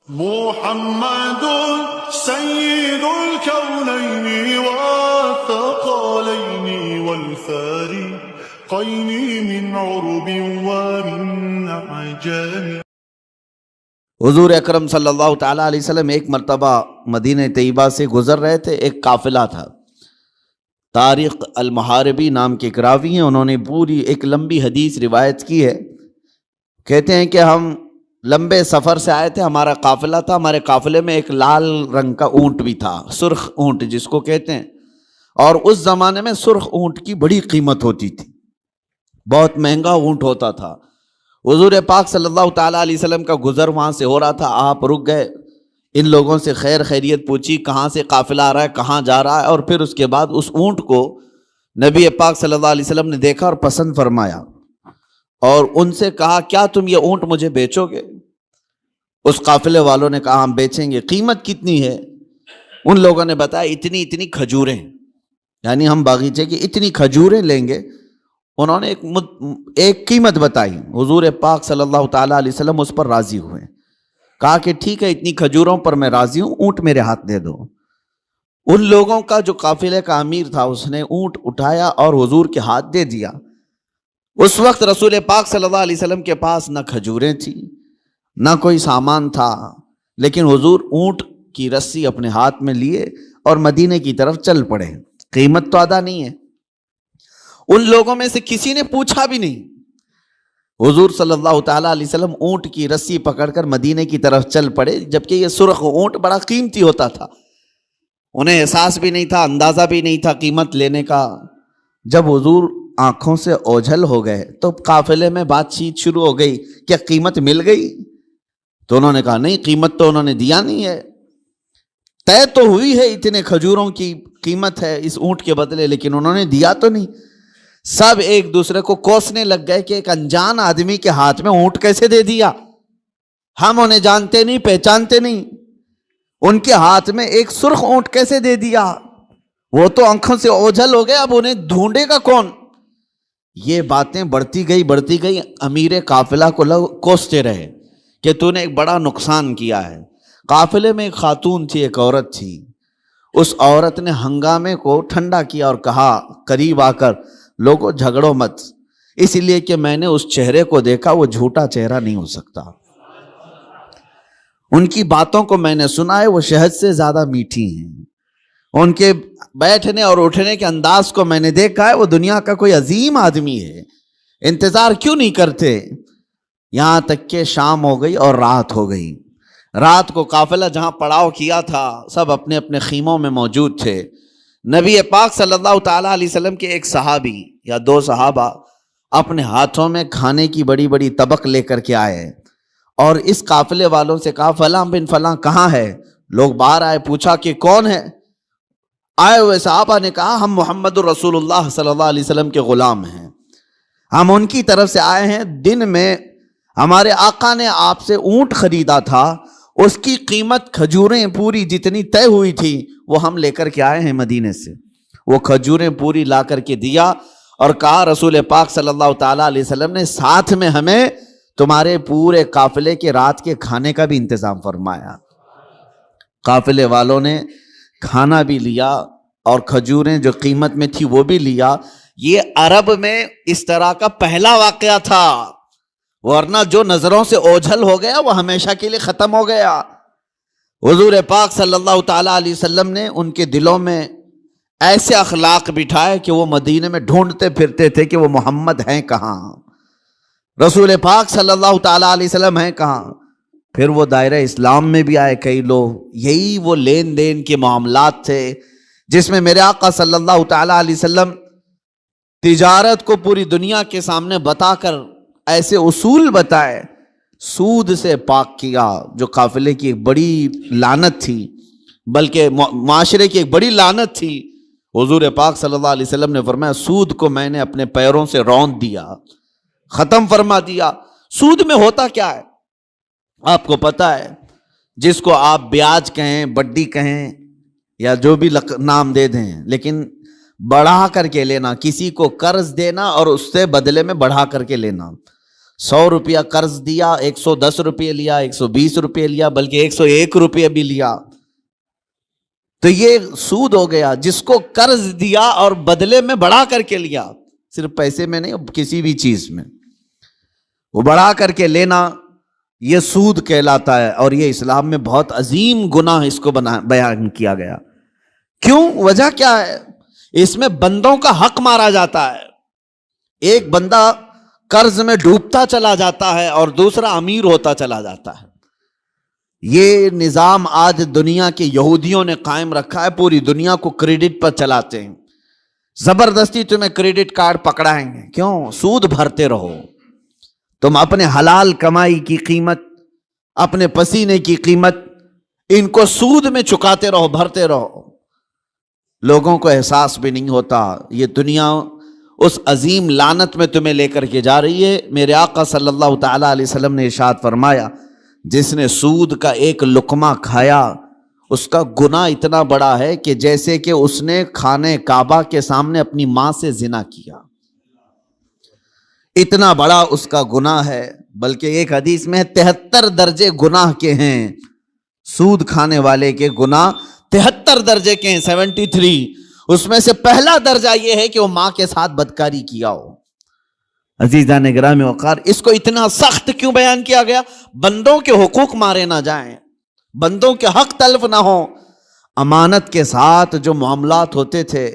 محمد سيد الكونين والثقلين والفارقين من عرب ومن عجم۔ حضور اکرم صلی اللہ تعالیٰ علیہ وسلم ایک مرتبہ مدینہ طیبہ سے گزر رہے تھے، ایک قافلہ تھا۔ طارق المحاربی نام کے ایک راوی ہیں، انہوں نے پوری ایک لمبی حدیث روایت کی ہے۔ کہتے ہیں کہ ہم لمبے سفر سے آئے تھے، ہمارا قافلہ تھا، ہمارے قافلے میں ایک لال رنگ کا اونٹ بھی تھا، سرخ اونٹ جس کو کہتے ہیں، اور اس زمانے میں سرخ اونٹ کی بڑی قیمت ہوتی تھی، بہت مہنگا اونٹ ہوتا تھا۔ حضور پاک صلی اللہ تعالیٰ علیہ وسلم کا گزر وہاں سے ہو رہا تھا، آپ رک گئے، ان لوگوں سے خیر خیریت پوچھی، کہاں سے قافلہ آ رہا ہے، کہاں جا رہا ہے، اور پھر اس کے بعد اس اونٹ کو نبی پاک صلی اللہ علیہ وسلم نے دیکھا اور پسند فرمایا، اور ان سے کہا کیا تم یہ اونٹ مجھے بیچو گے؟ اس قافلے والوں نے کہا ہم بیچیں گے۔ قیمت کتنی ہے؟ ان لوگوں نے بتایا اتنی کھجوریں، یعنی ہم باغیچے کی اتنی کھجوریں لیں گے۔ انہوں نے ایک قیمت بتائی، حضور پاک صلی اللہ تعالیٰ علیہ وسلم اس پر راضی ہوئے، کہا کہ ٹھیک ہے، اتنی کھجوروں پر میں راضی ہوں، اونٹ میرے ہاتھ دے دو۔ ان لوگوں کا جو قافلے کا امیر تھا اس نے اونٹ اٹھایا اور حضور کے ہاتھ دے دیا۔ اس وقت رسول پاک صلی اللہ علیہ وسلم کے پاس نہ کھجوریں تھیں نہ کوئی سامان تھا، لیکن حضور اونٹ کی رسی اپنے ہاتھ میں لیے اور مدینے کی طرف چل پڑے۔ قیمت تو ادا نہیں ہے، ان لوگوں میں سے کسی نے پوچھا بھی نہیں۔ حضور صلی اللہ تعالیٰ علیہ وسلم اونٹ کی رسی پکڑ کر مدینے کی طرف چل پڑے، جبکہ یہ سرخ اونٹ بڑا قیمتی ہوتا تھا، انہیں احساس بھی نہیں تھا، اندازہ بھی نہیں تھا قیمت لینے کا۔ جب حضور آنکھوں سے اوجھل ہو گئے تو قافلے میں بات چیت شروع ہو گئی، کیا قیمت مل گئی؟ تو انہوں نے کہا نہیں، قیمت تو انہوں نے دیا نہیں ہے، طے تو ہوئی ہے، اتنے کھجوروں کی قیمت ہے اس اونٹ کے بدلے، لیکن انہوں نے دیا تو نہیں۔ سب ایک دوسرے کو کوسنے لگ گئے کہ ایک انجان آدمی کے ہاتھ میں اونٹ کیسے دے دیا، ہم انہیں جانتے نہیں، پہچانتے نہیں، ان کے ہاتھ میں ایک سرخ اونٹ کیسے دے دیا؟ وہ تو آنکھوں سے اوجھل ہو گئے، اب انہیں ڈھونڈے گا کون؟ یہ باتیں بڑھتی گئی، امیر قافلہ کو لوگ کوستے رہے کہ تو نے ایک بڑا نقصان کیا ہے۔ قافلے میں ایک خاتون تھی، ایک عورت تھی، اس عورت نے ہنگامے کو ٹھنڈا کیا اور کہا قریب آ کر لوگوں جھگڑو مت، اس لیے کہ میں نے اس چہرے کو دیکھا، وہ جھوٹا چہرہ نہیں ہو سکتا، ان کی باتوں کو میں نے سنا ہے، وہ شہد سے زیادہ میٹھی ہیں، ان کے بیٹھنے اور اٹھنے کے انداز کو میں نے دیکھا ہے، وہ دنیا کا کوئی عظیم آدمی ہے، انتظار کیوں نہیں کرتے؟ یہاں تک کہ شام ہو گئی اور رات ہو گئی۔ رات کو قافلہ جہاں پڑاؤ کیا تھا سب اپنے اپنے خیموں میں موجود تھے۔ نبی پاک صلی اللہ تعالیٰ علیہ وسلم کے ایک صحابی یا دو صحابہ اپنے ہاتھوں میں کھانے کی بڑی بڑی طبق لے کر کے آئے اور اس قافلے والوں سے کہا فلاں بن فلاں کہاں ہے؟ لوگ باہر آئے، پوچھا کہ کون ہے؟ آئے ہوئے صحابہ نے کہا ہم محمد الرسول اللہ صلی اللہ علیہ وسلم کے غلام ہیں، ہم ان کی طرف سے آئے ہیں، دن میں ہمارے آقا نے آپ سے اونٹ خریدا تھا، اس کی قیمت کھجوریں پوری جتنی طے ہوئی تھی وہ ہم لے کر کے آئے ہیں مدینے سے۔ وہ کھجوریں پوری لا کر کے دیا اور کہا رسول پاک صلی اللہ تعالیٰ علیہ وسلم نے ساتھ میں ہمیں تمہارے پورے قافلے کے رات کے کھانے کا بھی انتظام فرمایا۔ قافلے والوں نے کھانا بھی لیا اور کھجوریں جو قیمت میں تھی وہ بھی لیا۔ یہ عرب میں اس طرح کا پہلا واقعہ تھا، ورنہ جو نظروں سے اوجھل ہو گیا وہ ہمیشہ کے لیے ختم ہو گیا۔ حضور پاک صلی اللہ تعالیٰ علیہ وسلم نے ان کے دلوں میں ایسے اخلاق بٹھائے کہ وہ مدینے میں ڈھونڈتے پھرتے تھے کہ وہ محمد ہیں کہاں، رسول پاک صلی اللہ تعالیٰ علیہ وسلم ہیں کہاں۔ پھر وہ دائرہ اسلام میں بھی آئے کئی لوگ، یہی وہ لین دین کے معاملات تھے جس میں میرے آقا صلی اللہ تعالیٰ علیہ وسلم تجارت کو پوری دنیا کے سامنے بتا کر ایسے اصول بتائے، سود سے پاک کیا جو قافلے کی ایک بڑی لعنت تھی، بلکہ معاشرے کی ایک بڑی لعنت تھی۔ حضور پاک صلی اللہ علیہ وسلم نے فرمایا سود کو میں نے اپنے پیروں سے روند دیا، ختم فرما دیا۔ سود میں ہوتا کیا ہے آپ کو پتہ ہے، جس کو آپ بیاج کہیں، بڈی کہیں یا جو بھی نام دے دیں، لیکن بڑھا کر کے لینا، کسی کو قرض دینا اور اس سے بدلے میں بڑھا کر کے لینا۔ 100 روپیہ قرض دیا، 110 روپے لیا، 120 روپے لیا، بلکہ 101 روپے بھی لیا، تو یہ سود ہو گیا۔ جس کو قرض دیا اور بدلے میں بڑھا کر کے لیا، صرف پیسے میں نہیں، کسی بھی چیز میں وہ بڑھا کر کے لینا، یہ سود کہلاتا ہے، اور یہ اسلام میں بہت عظیم گناہ اس کو بیان کیا گیا۔ کیوں؟ وجہ کیا ہے؟ اس میں بندوں کا حق مارا جاتا ہے۔ ایک بندہ قرض میں ڈوبتا چلا جاتا ہے اور دوسرا امیر ہوتا چلا جاتا ہے۔ یہ نظام آج دنیا کے یہودیوں نے قائم رکھا ہے، پوری دنیا کو کریڈٹ پر چلاتے ہیں، زبردستی تمہیں کریڈٹ کارڈ پکڑائیں گے۔ کیوں؟ سود بھرتے رہو، تم اپنے حلال کمائی کی قیمت، اپنے پسینے کی قیمت ان کو سود میں چکاتے رہو، بھرتے رہو۔ لوگوں کو احساس بھی نہیں ہوتا، یہ دنیا اس عظیم لعنت میں تمہیں لے کر کے جا رہی ہے۔ میرے آقا صلی اللہ تعالی علیہ وسلم نے ارشاد فرمایا، جس نے سود کا ایک لقمہ کھایا اس کا گناہ اتنا بڑا ہے کہ جیسے کہ اس نے خانہ کعبہ کے سامنے اپنی ماں سے زنا کیا، اتنا بڑا اس کا گناہ ہے۔ بلکہ ایک حدیث میں 73 درجے گناہ کے ہیں، سود کھانے والے کے گناہ 73 درجے کے ہیں، 73۔ اس میں سے پہلا درجہ یہ ہے کہ وہ ماں کے ساتھ بدکاری کیا ہو۔ عزیزان گرامی وقار، اس کو اتنا سخت کیوں بیان کیا گیا؟ بندوں کے حقوق مارے نہ جائیں، بندوں کے حق تلف نہ ہو۔ امانت کے ساتھ جو معاملات ہوتے تھے،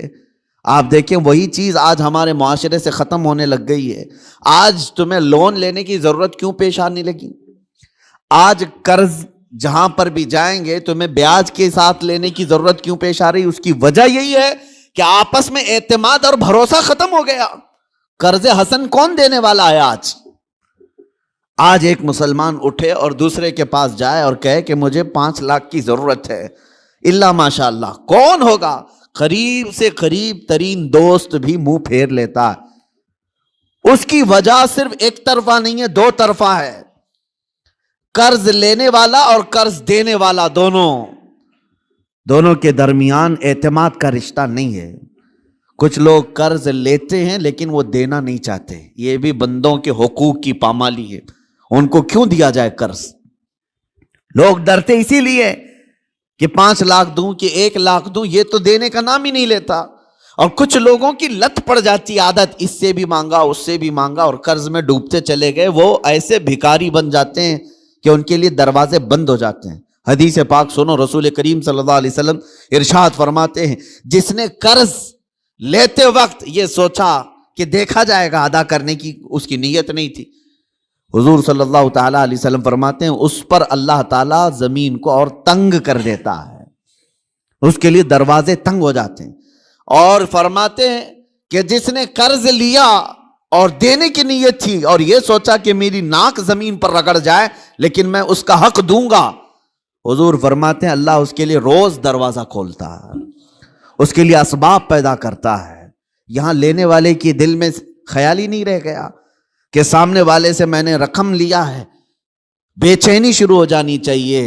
آپ دیکھیں وہی چیز آج ہمارے معاشرے سے ختم ہونے لگ گئی ہے۔ آج تمہیں لون لینے کی ضرورت کیوں پیش آنے لگی؟ آج قرض جہاں پر بھی جائیں گے تمہیں بیاج کے ساتھ لینے کی ضرورت کیوں پیش آ رہی؟ اس کی وجہ یہی ہے کہ آپس میں اعتماد اور بھروسہ ختم ہو گیا۔ قرض حسن کون دینے والا ہے آج ایک مسلمان اٹھے اور دوسرے کے پاس جائے اور کہے کہ مجھے 5 لاکھ کی ضرورت ہے، اللہ ماشاء اللہ، کون ہوگا؟ قریب سے قریب ترین دوست بھی منہ پھیر لیتا ہے۔ اس کی وجہ صرف ایک طرفہ نہیں ہے، 2 طرفہ ہے۔ قرض لینے والا اور قرض دینے والا دونوں کے درمیان اعتماد کا رشتہ نہیں ہے۔ کچھ لوگ قرض لیتے ہیں لیکن وہ دینا نہیں چاہتے، یہ بھی بندوں کے حقوق کی پامالی ہے۔ ان کو کیوں دیا جائے قرض؟ لوگ ڈرتے اسی لیے کہ 5 لاکھ دوں کہ 1 لاکھ دوں، یہ تو دینے کا نام ہی نہیں لیتا۔ اور کچھ لوگوں کی لت پڑ جاتی عادت، اس سے بھی مانگا اس سے بھی مانگا، اور قرض میں ڈوبتے چلے گئے۔ وہ ایسے بھکاری بن جاتے ہیں کہ ان کے لیے دروازے بند ہو جاتے ہیں۔ حدیث پاک سنو، رسول کریم صلی اللہ علیہ وسلم ارشاد فرماتے ہیں، جس نے قرض لیتے وقت یہ سوچا کہ دیکھا جائے گا ادا کرنے کی اس کی نیت نہیں تھی، حضور صلی اللہ تعالی علیہ وسلم فرماتے ہیں اس پر اللہ تعالیٰ زمین کو اور تنگ کر دیتا ہے، اس کے لیے دروازے تنگ ہو جاتے ہیں۔ اور فرماتے ہیں کہ جس نے قرض لیا اور دینے کی نیت تھی اور یہ سوچا کہ میری ناک زمین پر رگڑ جائے لیکن میں اس کا حق دوں گا، حضور فرماتے ہیں اللہ اس کے لیے روز دروازہ کھولتا ہے، اس کے لیے اسباب پیدا کرتا ہے۔ یہاں لینے والے کی دل میں خیال ہی نہیں رہ گیا کہ سامنے والے سے میں نے رقم لیا ہے، بے چینی شروع ہو جانی چاہیے،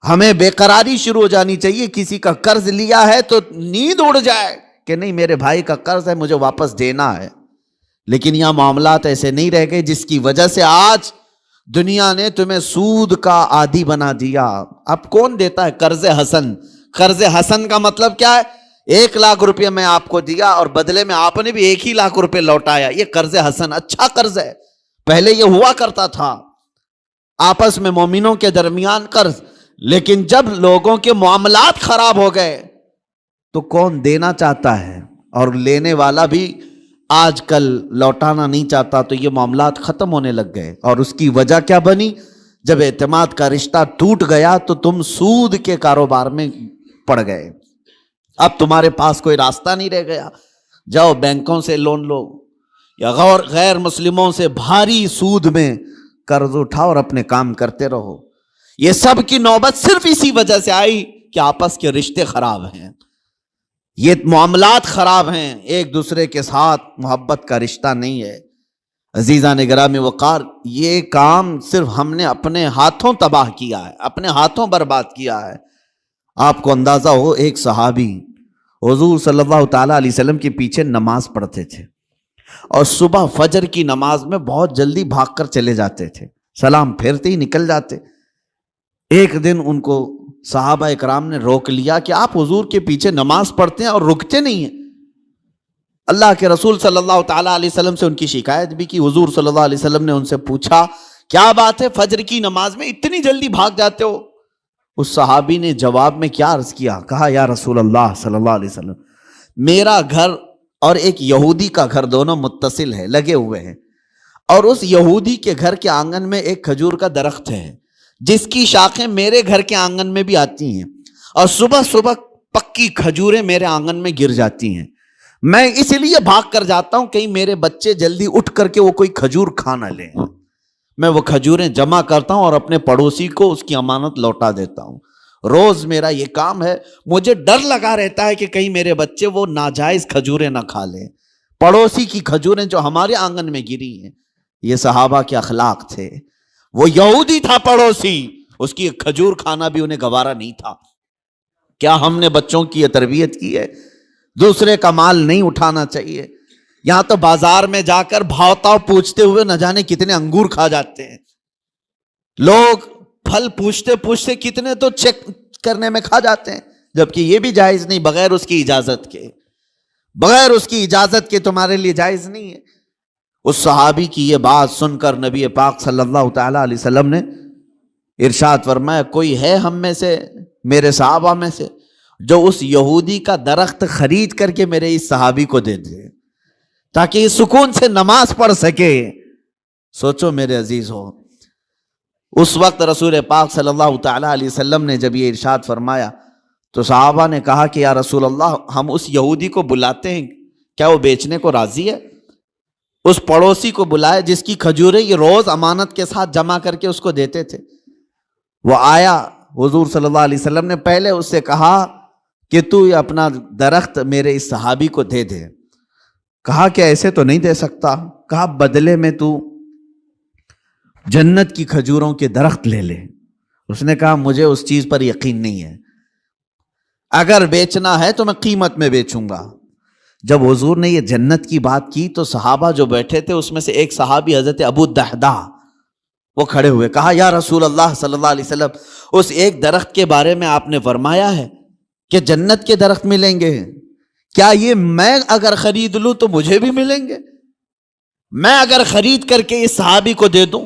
ہمیں بے قراری شروع ہو جانی چاہیے۔ کسی کا قرض لیا ہے تو نیند اڑ جائے کہ نہیں میرے بھائی کا قرض ہے مجھے واپس دینا ہے۔ لیکن یہاں معاملات ایسے نہیں رہ گئے، جس کی وجہ سے آج دنیا نے تمہیں سود کا عادی بنا دیا۔ اب کون دیتا ہے قرض حسن؟ قرض حسن کا مطلب کیا ہے؟ 1 لاکھ روپے میں آپ کو دیا اور بدلے میں آپ نے بھی 1 ہی لاکھ روپے لوٹایا، یہ قرض حسن اچھا قرض ہے۔ پہلے یہ ہوا کرتا تھا آپس میں مومنوں کے درمیان قرض، لیکن جب لوگوں کے معاملات خراب ہو گئے تو کون دینا چاہتا ہے اور لینے والا بھی آج کل لوٹانا نہیں چاہتا، تو یہ معاملات ختم ہونے لگ گئے۔ اور اس کی وجہ کیا بنی؟ جب اعتماد کا رشتہ ٹوٹ گیا تو تم سود کے کاروبار میں پڑ گئے، اب تمہارے پاس کوئی راستہ نہیں رہ گیا، جاؤ بینکوں سے لون لو یا غیر مسلموں سے بھاری سود میں قرض اٹھاؤ اور اپنے کام کرتے رہو۔ یہ سب کی نوبت صرف اسی وجہ سے آئی کہ آپس کے رشتے خراب ہیں، یہ معاملات خراب ہیں، ایک دوسرے کے ساتھ محبت کا رشتہ نہیں ہے۔ عزیزان گرامی وقار، یہ کام صرف ہم نے اپنے ہاتھوں تباہ کیا ہے، اپنے ہاتھوں برباد کیا ہے۔ آپ کو اندازہ ہو، ایک صحابی حضور صلی اللہ تعالیٰ علیہ وسلم کے پیچھے نماز پڑھتے تھے، اور صبح فجر کی نماز میں بہت جلدی بھاگ کر چلے جاتے تھے، سلام پھیرتے ہی نکل جاتے۔ ایک دن ان کو صحابہ اکرام نے روک لیا کہ آپ حضور کے پیچھے نماز پڑھتے ہیں اور رکتے نہیں ہیں۔ اللہ کے رسول صلی اللہ تعالیٰ علیہ وسلم سے ان کی شکایت بھی کی۔ حضور صلی اللہ علیہ وسلم نے ان سے پوچھا کیا بات ہے، فجر کی نماز میں اتنی جلدی بھاگ جاتے ہو؟ اس صحابی نے جواب میں کیا عرض کیا، کہا یا رسول اللہ صلی اللہ علیہ وسلم، میرا گھر اور ایک یہودی کا گھر دونوں متصل ہے، لگے ہوئے ہیں، اور اس یہودی کے گھر کے آنگن میں ایک کھجور کا درخت ہے جس کی شاخیں میرے گھر کے آنگن میں بھی آتی ہیں، اور صبح صبح پکی کھجوریں میرے آنگن میں گر جاتی ہیں۔ میں اس لیے بھاگ کر جاتا ہوں کہیں میرے بچے جلدی اٹھ کر کے وہ کوئی کھجور کھا نہ لیں۔ میں وہ کھجوریں جمع کرتا ہوں اور اپنے پڑوسی کو اس کی امانت لوٹا دیتا ہوں۔ روز میرا یہ کام ہے، مجھے ڈر لگا رہتا ہے کہ کہیں میرے بچے وہ ناجائز کھجوریں نہ کھا لیں، پڑوسی کی کھجوریں جو ہمارے آنگن میں گری ہیں۔ یہ صحابہ کے اخلاق تھے۔ وہ یہودی تھا پڑوسی، اس کی ایک کھجور کھانا بھی انہیں گوارا نہیں تھا۔ کیا ہم نے بچوں کی یہ تربیت کی ہے؟ دوسرے کا مال نہیں اٹھانا چاہیے۔ یہاں تو بازار میں جا کر بھاؤ تاؤ پوچھتے ہوئے نہ جانے کتنے انگور کھا جاتے ہیں لوگ، پھل پوچھتے پوچھتے کتنے تو چیک کرنے میں کھا جاتے ہیں، جبکہ یہ بھی جائز نہیں، بغیر اس کی اجازت کے، بغیر اس کی اجازت کے تمہارے لیے جائز نہیں ہے۔ اس صحابی کی یہ بات سن کر نبی پاک صلی اللہ تعالی علیہ وسلم نے ارشاد فرمایا، کوئی ہے ہم میں سے، میرے صحابہ میں سے، جو اس یہودی کا درخت خرید کر کے میرے اس صحابی کو دے دے تاکہ یہ سکون سے نماز پڑھ سکے۔ سوچو میرے عزیز ہو، اس وقت رسول پاک صلی اللہ تعالی علیہ وسلم نے جب یہ ارشاد فرمایا تو صحابہ نے کہا کہ یا رسول اللہ، ہم اس یہودی کو بلاتے ہیں، کیا وہ بیچنے کو راضی ہے؟ اس پڑوسی کو بلائے جس کی کھجوریں یہ روز امانت کے ساتھ جمع کر کے اس کو دیتے تھے۔ وہ آیا، حضور صلی اللہ علیہ وسلم نے پہلے اس سے کہا کہ تو یہ اپنا درخت میرے اس صحابی کو دے دے۔ کہا کہ ایسے تو نہیں دے سکتا۔ کہا بدلے میں تو جنت کی کھجوروں کے درخت لے لے۔ اس نے کہا مجھے اس چیز پر یقین نہیں ہے، اگر بیچنا ہے تو میں قیمت میں بیچوں گا۔ جب حضور نے یہ جنت کی بات کی تو صحابہ جو بیٹھے تھے اس میں سے ایک صحابی حضرت ابو الدحداء وہ کھڑے ہوئے، کہا یا رسول اللہ صلی اللہ علیہ وسلم، اس ایک درخت کے بارے میں آپ نے فرمایا ہے کہ جنت کے درخت ملیں گے، کیا یہ میں اگر خرید لوں تو مجھے بھی ملیں گے؟ میں اگر خرید کر کے اس صحابی کو دے دوں؟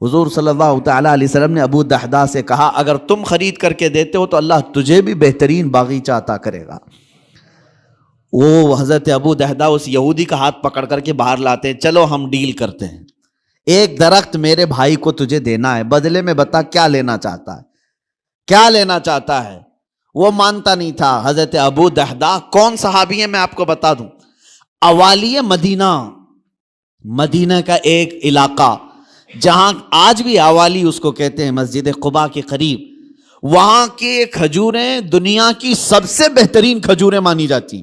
حضور صلی اللہ تعالی علیہ وسلم نے ابو الدحداء سے کہا اگر تم خرید کر کے دیتے ہو تو اللہ تجھے بھی بہترین باغیچہ عطا کرے گا۔ وہ حضرت ابو الدحداء اس یہودی کا ہاتھ پکڑ کر کے باہر لاتے ہیں، چلو ہم ڈیل کرتے ہیں، ایک درخت میرے بھائی کو تجھے دینا ہے، بدلے میں بتا کیا لینا چاہتا ہے، کیا لینا چاہتا ہے؟ وہ مانتا نہیں تھا۔ حضرت ابو الدحداء کون صحابی ہیں میں آپ کو بتا دوں، اوالی مدینہ، مدینہ کا ایک علاقہ جہاں آج بھی اوالی اس کو کہتے ہیں، مسجد قباء کے قریب، وہاں کی کھجوریں دنیا کی سب سے بہترین کھجوریں مانی جاتی۔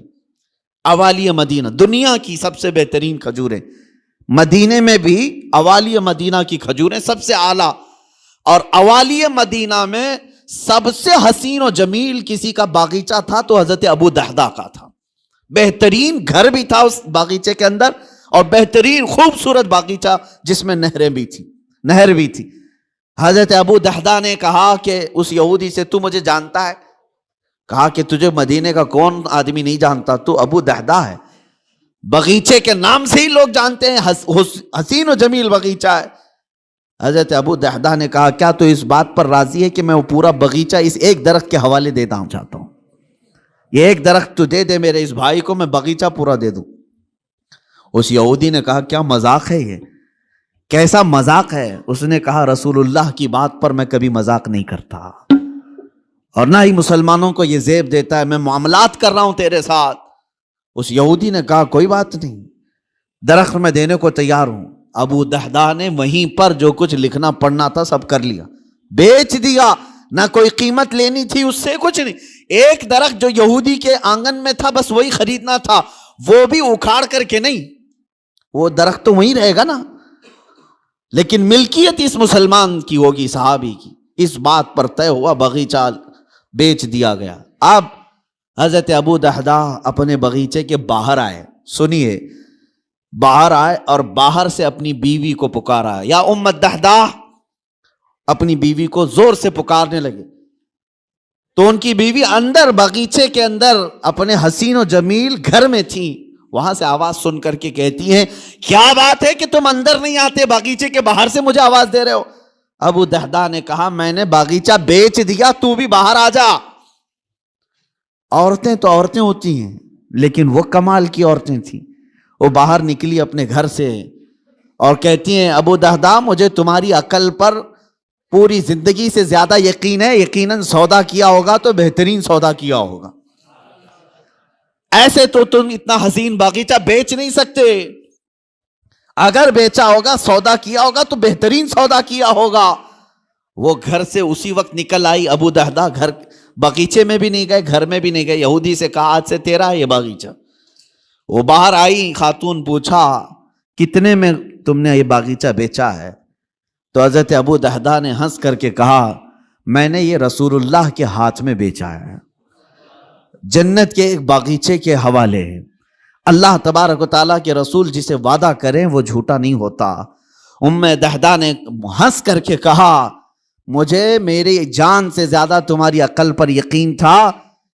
اوالی مدینہ دنیا کی سب سے بہترین کھجوریں، مدینے میں بھی اوالی مدینہ کی کھجوریں سب سے اعلیٰ، اور اوالی مدینہ میں سب سے حسین و جمیل کسی کا باغیچہ تھا تو حضرت ابو الدحداء کا تھا۔ بہترین گھر بھی تھا اس باغیچے کے اندر، اور بہترین خوبصورت باغیچہ جس میں نہر بھی تھی۔ حضرت ابو الدحداء نے کہا کہ اس یہودی سے تو مجھے جانتا ہے؟ کہا کہ تجھے مدینے کا کون آدمی نہیں جانتا، تو ابو الدحداء ہے، باغیچے کے نام سے ہی لوگ جانتے ہیں، حسین و جمیل باغیچہ ہے۔ حضرت ابو الدحداء نے کہا کیا تو اس بات پر راضی ہے کہ میں وہ پورا باغیچہ اس ایک درخت کے حوالے دیتا ہوں، چاہتا ہوں یہ ایک درخت تو دے دے میرے اس بھائی کو، میں باغیچہ پورا دے دوں۔ اس یہودی نے کہا کیا مذاق ہے یہ، کیسا مذاق ہے؟ اس نے کہا رسول اللہ کی بات پر میں کبھی مذاق نہیں کرتا، اور نہ ہی مسلمانوں کو یہ زیب دیتا ہے، میں معاملات کر رہا ہوں تیرے ساتھ۔ اس یہودی نے کہا کوئی بات نہیں، درخت میں دینے کو تیار ہوں۔ ابو الدحداء نے وہیں پر جو کچھ لکھنا پڑھنا تھا سب کر لیا، بیچ دیا، نہ کوئی قیمت لینی تھی اس سے، کچھ نہیں۔ ایک درخت جو یہودی کے آنگن میں تھا بس وہی خریدنا تھا، وہ بھی اکھاڑ کر کے نہیں، وہ درخت تو وہیں رہے گا نا، لیکن ملکیت اس مسلمان کی ہوگی، صحابی کی۔ اس بات پر طے ہوا، باغیچہ بیچ دیا گیا۔ اب حضرت ابو الدحداء اپنے باغیچے کے باہر آئے، سنیے، باہر آئے اور باہر سے اپنی بیوی کو پکارا، یا ام الدحداح، اپنی بیوی کو زور سے پکارنے لگے. تو ان کی بیوی اندر باغیچے کے اندر اپنے حسین و جمیل گھر میں تھی. وہاں سے آواز سن کر کے کہتی ہیں کیا بات ہے کہ تم اندر نہیں آتے، باغیچے کے باہر سے مجھے آواز دے رہے ہو؟ ابو دحداح نے کہا میں نے باغیچہ بیچ دیا، تو بھی باہر آ جا. عورتیں تو عورتیں ہوتی ہیں، لیکن وہ کمال کی عورتیں تھیں. وہ باہر نکلی اپنے گھر سے اور کہتی ہیں ابو دحداح مجھے تمہاری عقل پر پوری زندگی سے زیادہ یقین ہے، یقیناً سودا کیا ہوگا تو بہترین سودا کیا ہوگا، ایسے تو تم اتنا حسین باغیچہ بیچ نہیں سکتے، اگر بیچا ہوگا سودا کیا ہوگا تو بہترین سودا کیا ہوگا. وہ گھر سے اسی وقت نکل آئی. ابو دحداح گھر باغیچے میں بھی نہیں گئے، گھر میں بھی نہیں گئے. یہودی سے کہا آج سے تیرا ہے یہ باغیچہ. وہ باہر آئی، خاتون پوچھا کتنے میں تم نے یہ باغیچہ بیچا ہے؟ تو حضرت ابو دحداح نے ہنس کر کے کہا میں نے یہ رسول اللہ کے ہاتھ میں بیچا ہے، جنت کے ایک باغیچے کے حوالے. اللہ تبارک و تعالیٰ کے رسول جسے وعدہ کریں وہ جھوٹا نہیں ہوتا. ام دحداح نے ہنس کر کے کہا مجھے میری جان سے زیادہ تمہاری عقل پر یقین تھا،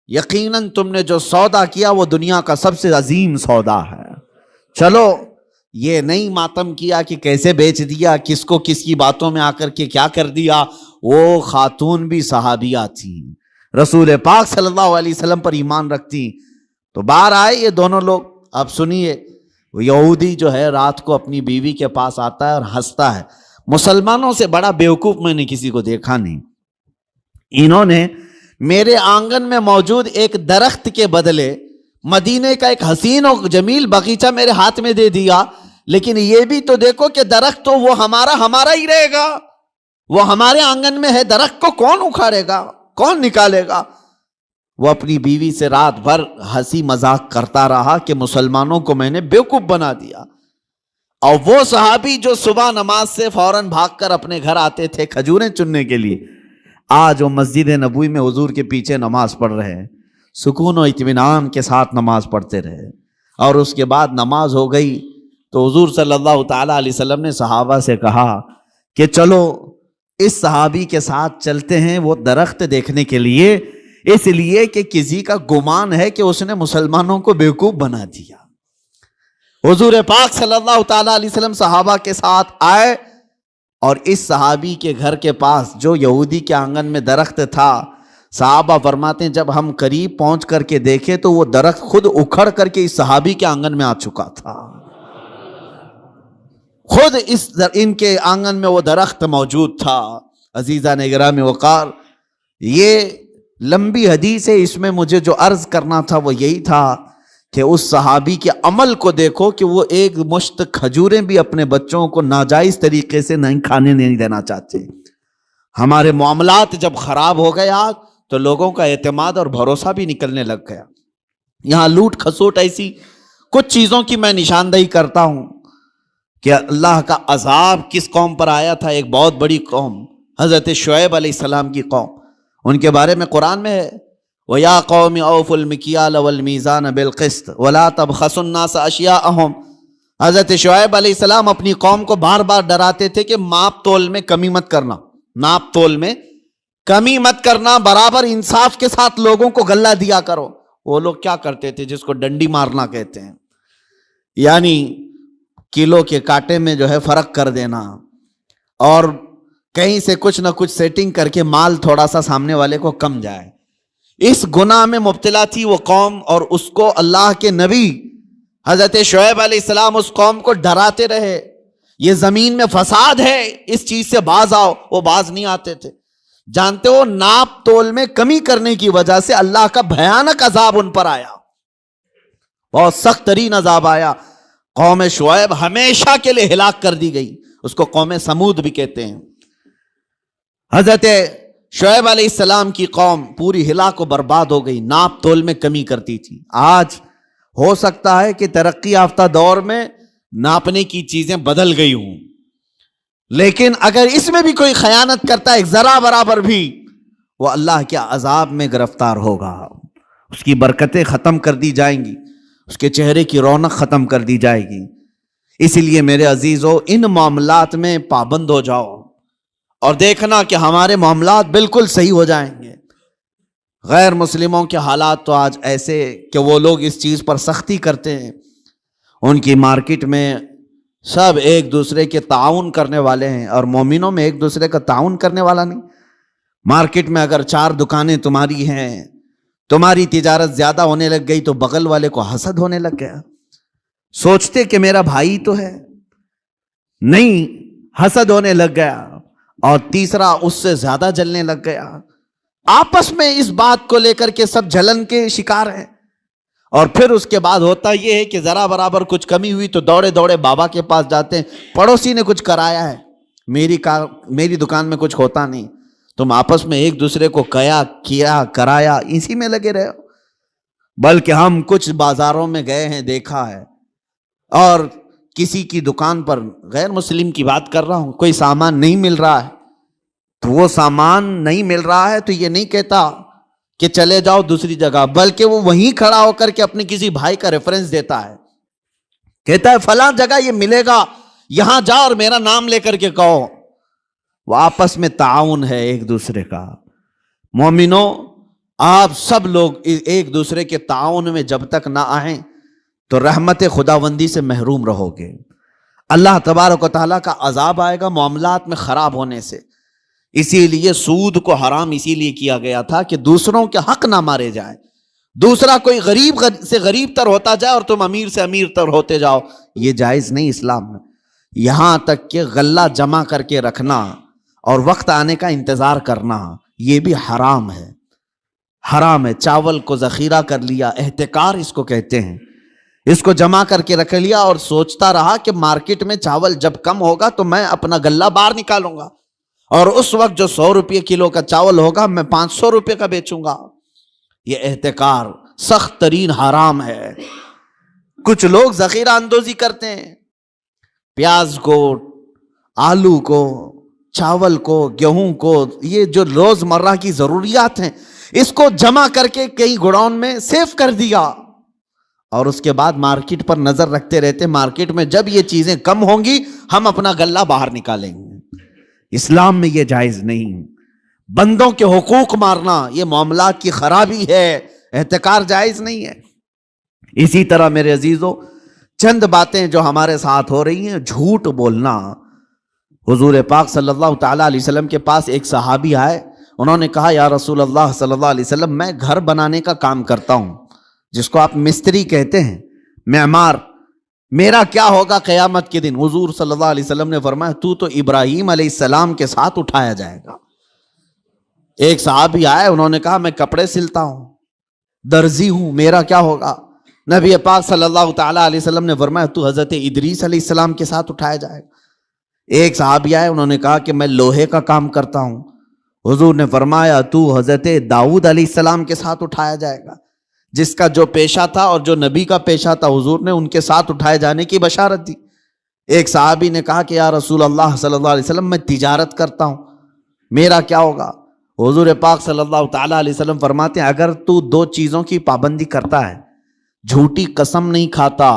یقیناً تم نے جو سودا کیا وہ دنیا کا سب سے عظیم سودا ہے. چلو یہ نہیں ماتم کیا کہ کیسے بیچ دیا، کس کو کس کی باتوں میں آ کر کے کیا کر دیا. وہ خاتون بھی صحابیہ تھی، رسول پاک صلی اللہ علیہ وسلم پر ایمان رکھتی. تو باہر آئے یہ دونوں لوگ. اب سنیے، وہ یہودی جو ہے رات کو اپنی بیوی کے پاس آتا ہے اور ہنستا ہے. مسلمانوں سے بڑا بیوقوف میں نے کسی کو دیکھا نہیں. انہوں نے میرے آنگن میں موجود ایک درخت کے بدلے مدینے کا ایک حسین و جمیل باغیچہ میرے ہاتھ میں دے دیا. لیکن یہ بھی تو دیکھو کہ درخت تو وہ ہمارا ہی رہے گا، وہ ہمارے آنگن میں ہے، درخت کو کون اکھاڑے گا، کون نکالے گا؟ وہ اپنی بیوی سے رات بھر ہنسی مذاق کرتا رہا کہ مسلمانوں کو میں نے بیوقوف بنا دیا. اور وہ صحابی جو صبح نماز سے فوراً بھاگ کر اپنے گھر آتے تھے کھجوریں چننے کے لیے، آج وہ مسجد نبوی میں حضور کے پیچھے نماز پڑھ رہے ہیں، سکون و اطمینان کے ساتھ نماز پڑھتے رہے. اور اس کے بعد نماز ہو گئی تو حضور صلی اللہ تعالیٰ علیہ وسلم نے صحابہ سے کہا کہ چلو اس صحابی کے ساتھ چلتے ہیں وہ درخت دیکھنے کے لیے، اس لیے کہ کسی کا گمان ہے کہ اس نے مسلمانوں کو بیوقوف بنا دیا. حضور پاک صلی اللہ تعالیٰ علیہ وسلم صحابہ کے ساتھ آئے اور اس صحابی کے گھر کے پاس جو یہودی کے آنگن میں درخت تھا، صحابہ فرماتے ہیں جب ہم قریب پہنچ کر کے دیکھے تو وہ درخت خود اکھڑ کر کے اس صحابی کے آنگن میں آ چکا تھا. خود ان کے آنگن میں وہ درخت موجود تھا. عزیزان گرامی وقار، یہ لمبی حدیث ہے، اس میں مجھے جو عرض کرنا تھا وہ یہی تھا کہ اس صحابی کے عمل کو دیکھو کہ وہ ایک مشت کھجوریں بھی اپنے بچوں کو ناجائز طریقے سے کھانے نہیں دینا چاہتے. ہمارے معاملات جب خراب ہو گیا تو لوگوں کا اعتماد اور بھروسہ بھی نکلنے لگ گیا. یہاں لوٹ کھسوٹ ایسی کچھ چیزوں کی میں نشاندہی کرتا ہوں کہ اللہ کا عذاب کس قوم پر آیا تھا. ایک بہت بڑی قوم، حضرت شعیب علیہ السلام کی قوم. ان کے بارے میں قرآن میں ہے وَيَا قَوْمِ أَوْفُوا الْمِكْيَالَ وَالْمِيزَانَ بِالْقِسْطِ وَلَا تَبْخَسُوا النَّاسَ أَشْيَاءَهُمْ. حضرت شعیب علیہ السلام اپنی قوم کو بار بار ڈراتے تھے کہ ماپ تول میں کمی مت کرنا، ناپ تول میں کمی مت کرنا، برابر انصاف کے ساتھ لوگوں کو غلہ دیا کرو. وہ لوگ کیا کرتے تھے جس کو ڈنڈی مارنا کہتے ہیں، یعنی کلو کے کانٹے میں جو ہے فرق کر دینا اور کہیں سے کچھ نہ کچھ سیٹنگ کر کے مال تھوڑا سا سامنے والے کو کم جائے. اس گناہ میں مبتلا تھی وہ قوم، اور اس کو اللہ کے نبی حضرت شعیب علیہ السلام اس قوم کو ڈراتے رہے یہ زمین میں فساد ہے، اس چیز سے باز آؤ. وہ باز نہیں آتے تھے. جانتے ہو ناپ تول میں کمی کرنے کی وجہ سے اللہ کا بھیانک عذاب ان پر آیا، بہت سخت ترین عذاب آیا. قوم شعیب ہمیشہ کے لیے ہلاک کر دی گئی. اس کو قوم سمود بھی کہتے ہیں. حضرت شعیب علیہ السلام کی قوم پوری ہلاک و برباد ہو گئی، ناپ تول میں کمی کرتی تھی. آج ہو سکتا ہے کہ ترقی یافتہ دور میں ناپنے کی چیزیں بدل گئی ہوں، لیکن اگر اس میں بھی کوئی خیانت کرتا ہے ایک ذرا برابر بھی، وہ اللہ کے عذاب میں گرفتار ہوگا. اس کی برکتیں ختم کر دی جائیں گی، اس کے چہرے کی رونق ختم کر دی جائے گی. اسی لیے میرے عزیزو ان معاملات میں پابند ہو جاؤ اور دیکھنا کہ ہمارے معاملات بالکل صحیح ہو جائیں گے۔ غیر مسلموں کے حالات تو آج ایسے کہ وہ لوگ اس چیز پر سختی کرتے ہیں، ان کی مارکیٹ میں سب ایک دوسرے کے تعاون کرنے والے ہیں، اور مومنوں میں ایک دوسرے کا تعاون کرنے والا نہیں۔ مارکیٹ میں اگر 4 دکانیں تمہاری ہیں، تمہاری تجارت زیادہ ہونے لگ گئی تو بغل والے کو حسد ہونے لگ گیا، سوچتے کہ میرا بھائی تو ہے، نہیں، حسد ہونے لگ گیا، اور تیسرا اس سے زیادہ جلنے لگ گیا۔ آپس میں اس بات کو لے کر کے سب جلن کے شکار ہیں، اور پھر اس کے بعد ہوتا یہ ہے کہ ذرا برابر کچھ کمی ہوئی تو دوڑے دوڑے بابا کے پاس جاتے ہیں، پڑوسی نے کچھ کرایا ہے، میری دکان میں کچھ ہوتا نہیں۔ تم آپس میں ایک دوسرے کو کیا کرایا اسی میں لگے رہے ہو۔ بلکہ ہم کچھ بازاروں میں گئے ہیں، دیکھا ہے، اور کسی کی دکان پر، غیر مسلم کی بات کر رہا ہوں، کوئی سامان نہیں مل رہا ہے تو وہ سامان نہیں مل رہا ہے تو یہ نہیں کہتا کہ چلے جاؤ دوسری جگہ، بلکہ وہ وہیں کھڑا ہو کر کے اپنے کسی بھائی کا ریفرنس دیتا ہے، کہتا ہے فلاں جگہ یہ ملے گا، یہاں جا اور میرا نام لے کر کے کہو۔ وہ آپس میں تعاون ہے ایک دوسرے کا۔ مومنوں، آپ سب لوگ ایک دوسرے کے تعاون میں جب تک نہ آئیں تو رحمت خداوندی سے محروم رہو گے۔ اللہ تبارک و تعالیٰ کا عذاب آئے گا معاملات میں خراب ہونے سے۔ اسی لیے سود کو حرام اسی لیے کیا گیا تھا کہ دوسروں کے حق نہ مارے جائیں، دوسرا کوئی غریب سے غریب تر ہوتا جائے اور تم امیر سے امیر تر ہوتے جاؤ، یہ جائز نہیں اسلام میں۔ یہاں تک کہ غلہ جمع کر کے رکھنا اور وقت آنے کا انتظار کرنا، یہ بھی حرام ہے، حرام ہے۔ چاول کو ذخیرہ کر لیا، احتکار اس کو کہتے ہیں، اس کو جمع کر کے رکھ لیا اور سوچتا رہا کہ مارکیٹ میں چاول جب کم ہوگا تو میں اپنا غلہ باہر نکالوں گا، اور اس وقت جو 100 روپے کلو کا چاول ہوگا میں 500 روپے کا بیچوں گا۔ یہ احتکار سخت ترین حرام ہے۔ کچھ لوگ ذخیرہ اندوزی کرتے ہیں، پیاز کو، آلو کو، چاول کو، گیہوں کو، یہ جو روز مرہ کی ضروریات ہیں اس کو جمع کر کے کئی گوڈاؤن میں سیف کر دیا، اور اس کے بعد مارکیٹ پر نظر رکھتے رہتے، مارکیٹ میں جب یہ چیزیں کم ہوں گی ہم اپنا غلہ باہر نکالیں گے۔ اسلام میں یہ جائز نہیں۔ بندوں کے حقوق مارنا یہ معاملات کی خرابی ہے، احتکار جائز نہیں ہے۔ اسی طرح میرے عزیزو، چند باتیں جو ہمارے ساتھ ہو رہی ہیں، جھوٹ بولنا۔ حضور پاک صلی اللہ تعالیٰ علیہ وسلم کے پاس ایک صحابی آئے، انہوں نے کہا یا رسول اللہ صلی اللہ علیہ وسلم، میں گھر بنانے کا کام کرتا ہوں، جس کو آپ مستری کہتے ہیں، معمار، میرا کیا ہوگا قیامت کے دن؟ حضور صلی اللہ علیہ وسلم نے فرمایا تو ابراہیم علیہ السلام کے ساتھ اٹھایا جائے گا۔ ایک صحابی آئے، انہوں نے کہا میں کپڑے سلتا ہوں، درزی ہوں، میرا کیا ہوگا؟ نبی پاک صلی اللہ تعالیٰ علیہ وسلم نے فرمایا تو حضرت ادریس علیہ السلام کے ساتھ اٹھایا جائے گا۔ ایک صحابی آئے، انہوں نے کہا کہ میں لوہے کا کام کرتا ہوں، حضور نے فرمایا تو حضرت داؤد علیہ السلام کے ساتھ اٹھایا جائے گا۔ جس کا جو پیشہ تھا اور جو نبی کا پیشہ تھا، حضور نے ان کے ساتھ اٹھائے جانے کی بشارت دی۔ ایک صحابی نے کہا کہ یا رسول اللہ صلی اللہ علیہ وسلم، میں تجارت کرتا ہوں، میرا کیا ہوگا؟ حضور پاک صلی اللہ تعالیٰ علیہ وسلم فرماتے ہیں اگر تو 2 چیزوں کی پابندی کرتا ہے، جھوٹی قسم نہیں کھاتا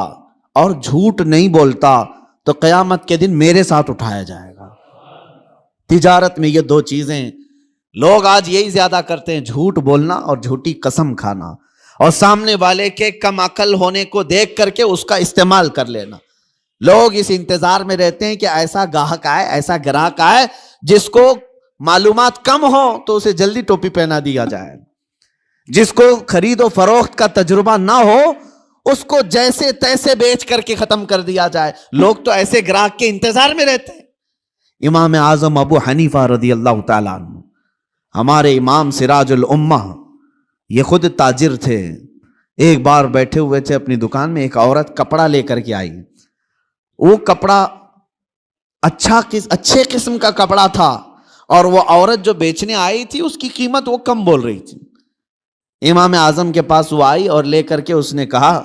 اور جھوٹ نہیں بولتا، تو قیامت کے دن میرے ساتھ اٹھایا جائے گا۔ تجارت میں یہ 2 چیزیں لوگ آج یہی زیادہ کرتے ہیں، جھوٹ بولنا اور جھوٹی قسم کھانا، اور سامنے والے کے کم عقل ہونے کو دیکھ کر کے اس کا استعمال کر لینا۔ لوگ اس انتظار میں رہتے ہیں کہ ایسا گاہک آئے، ایسا گراہک آئے جس کو معلومات کم ہو تو اسے جلدی ٹوپی پہنا دیا جائے، جس کو خرید و فروخت کا تجربہ نہ ہو اس کو جیسے تیسے بیچ کر کے ختم کر دیا جائے۔ لوگ تو ایسے گراہک کے انتظار میں رہتے ہیں۔ امام اعظم ابو حنیفہ رضی اللہ تعالیٰ عنہ، ہمارے امام سراج الامہ، یہ خود تاجر تھے۔ ایک بار بیٹھے ہوئے تھے اپنی دکان میں، ایک عورت کپڑا لے کر کے آئی۔ وہ کپڑا اچھے قسم کا کپڑا تھا، اور وہ عورت جو بیچنے آئی تھی اس کی قیمت وہ کم بول رہی تھی۔ امام اعظم کے پاس وہ آئی اور لے کر کے اس نے کہا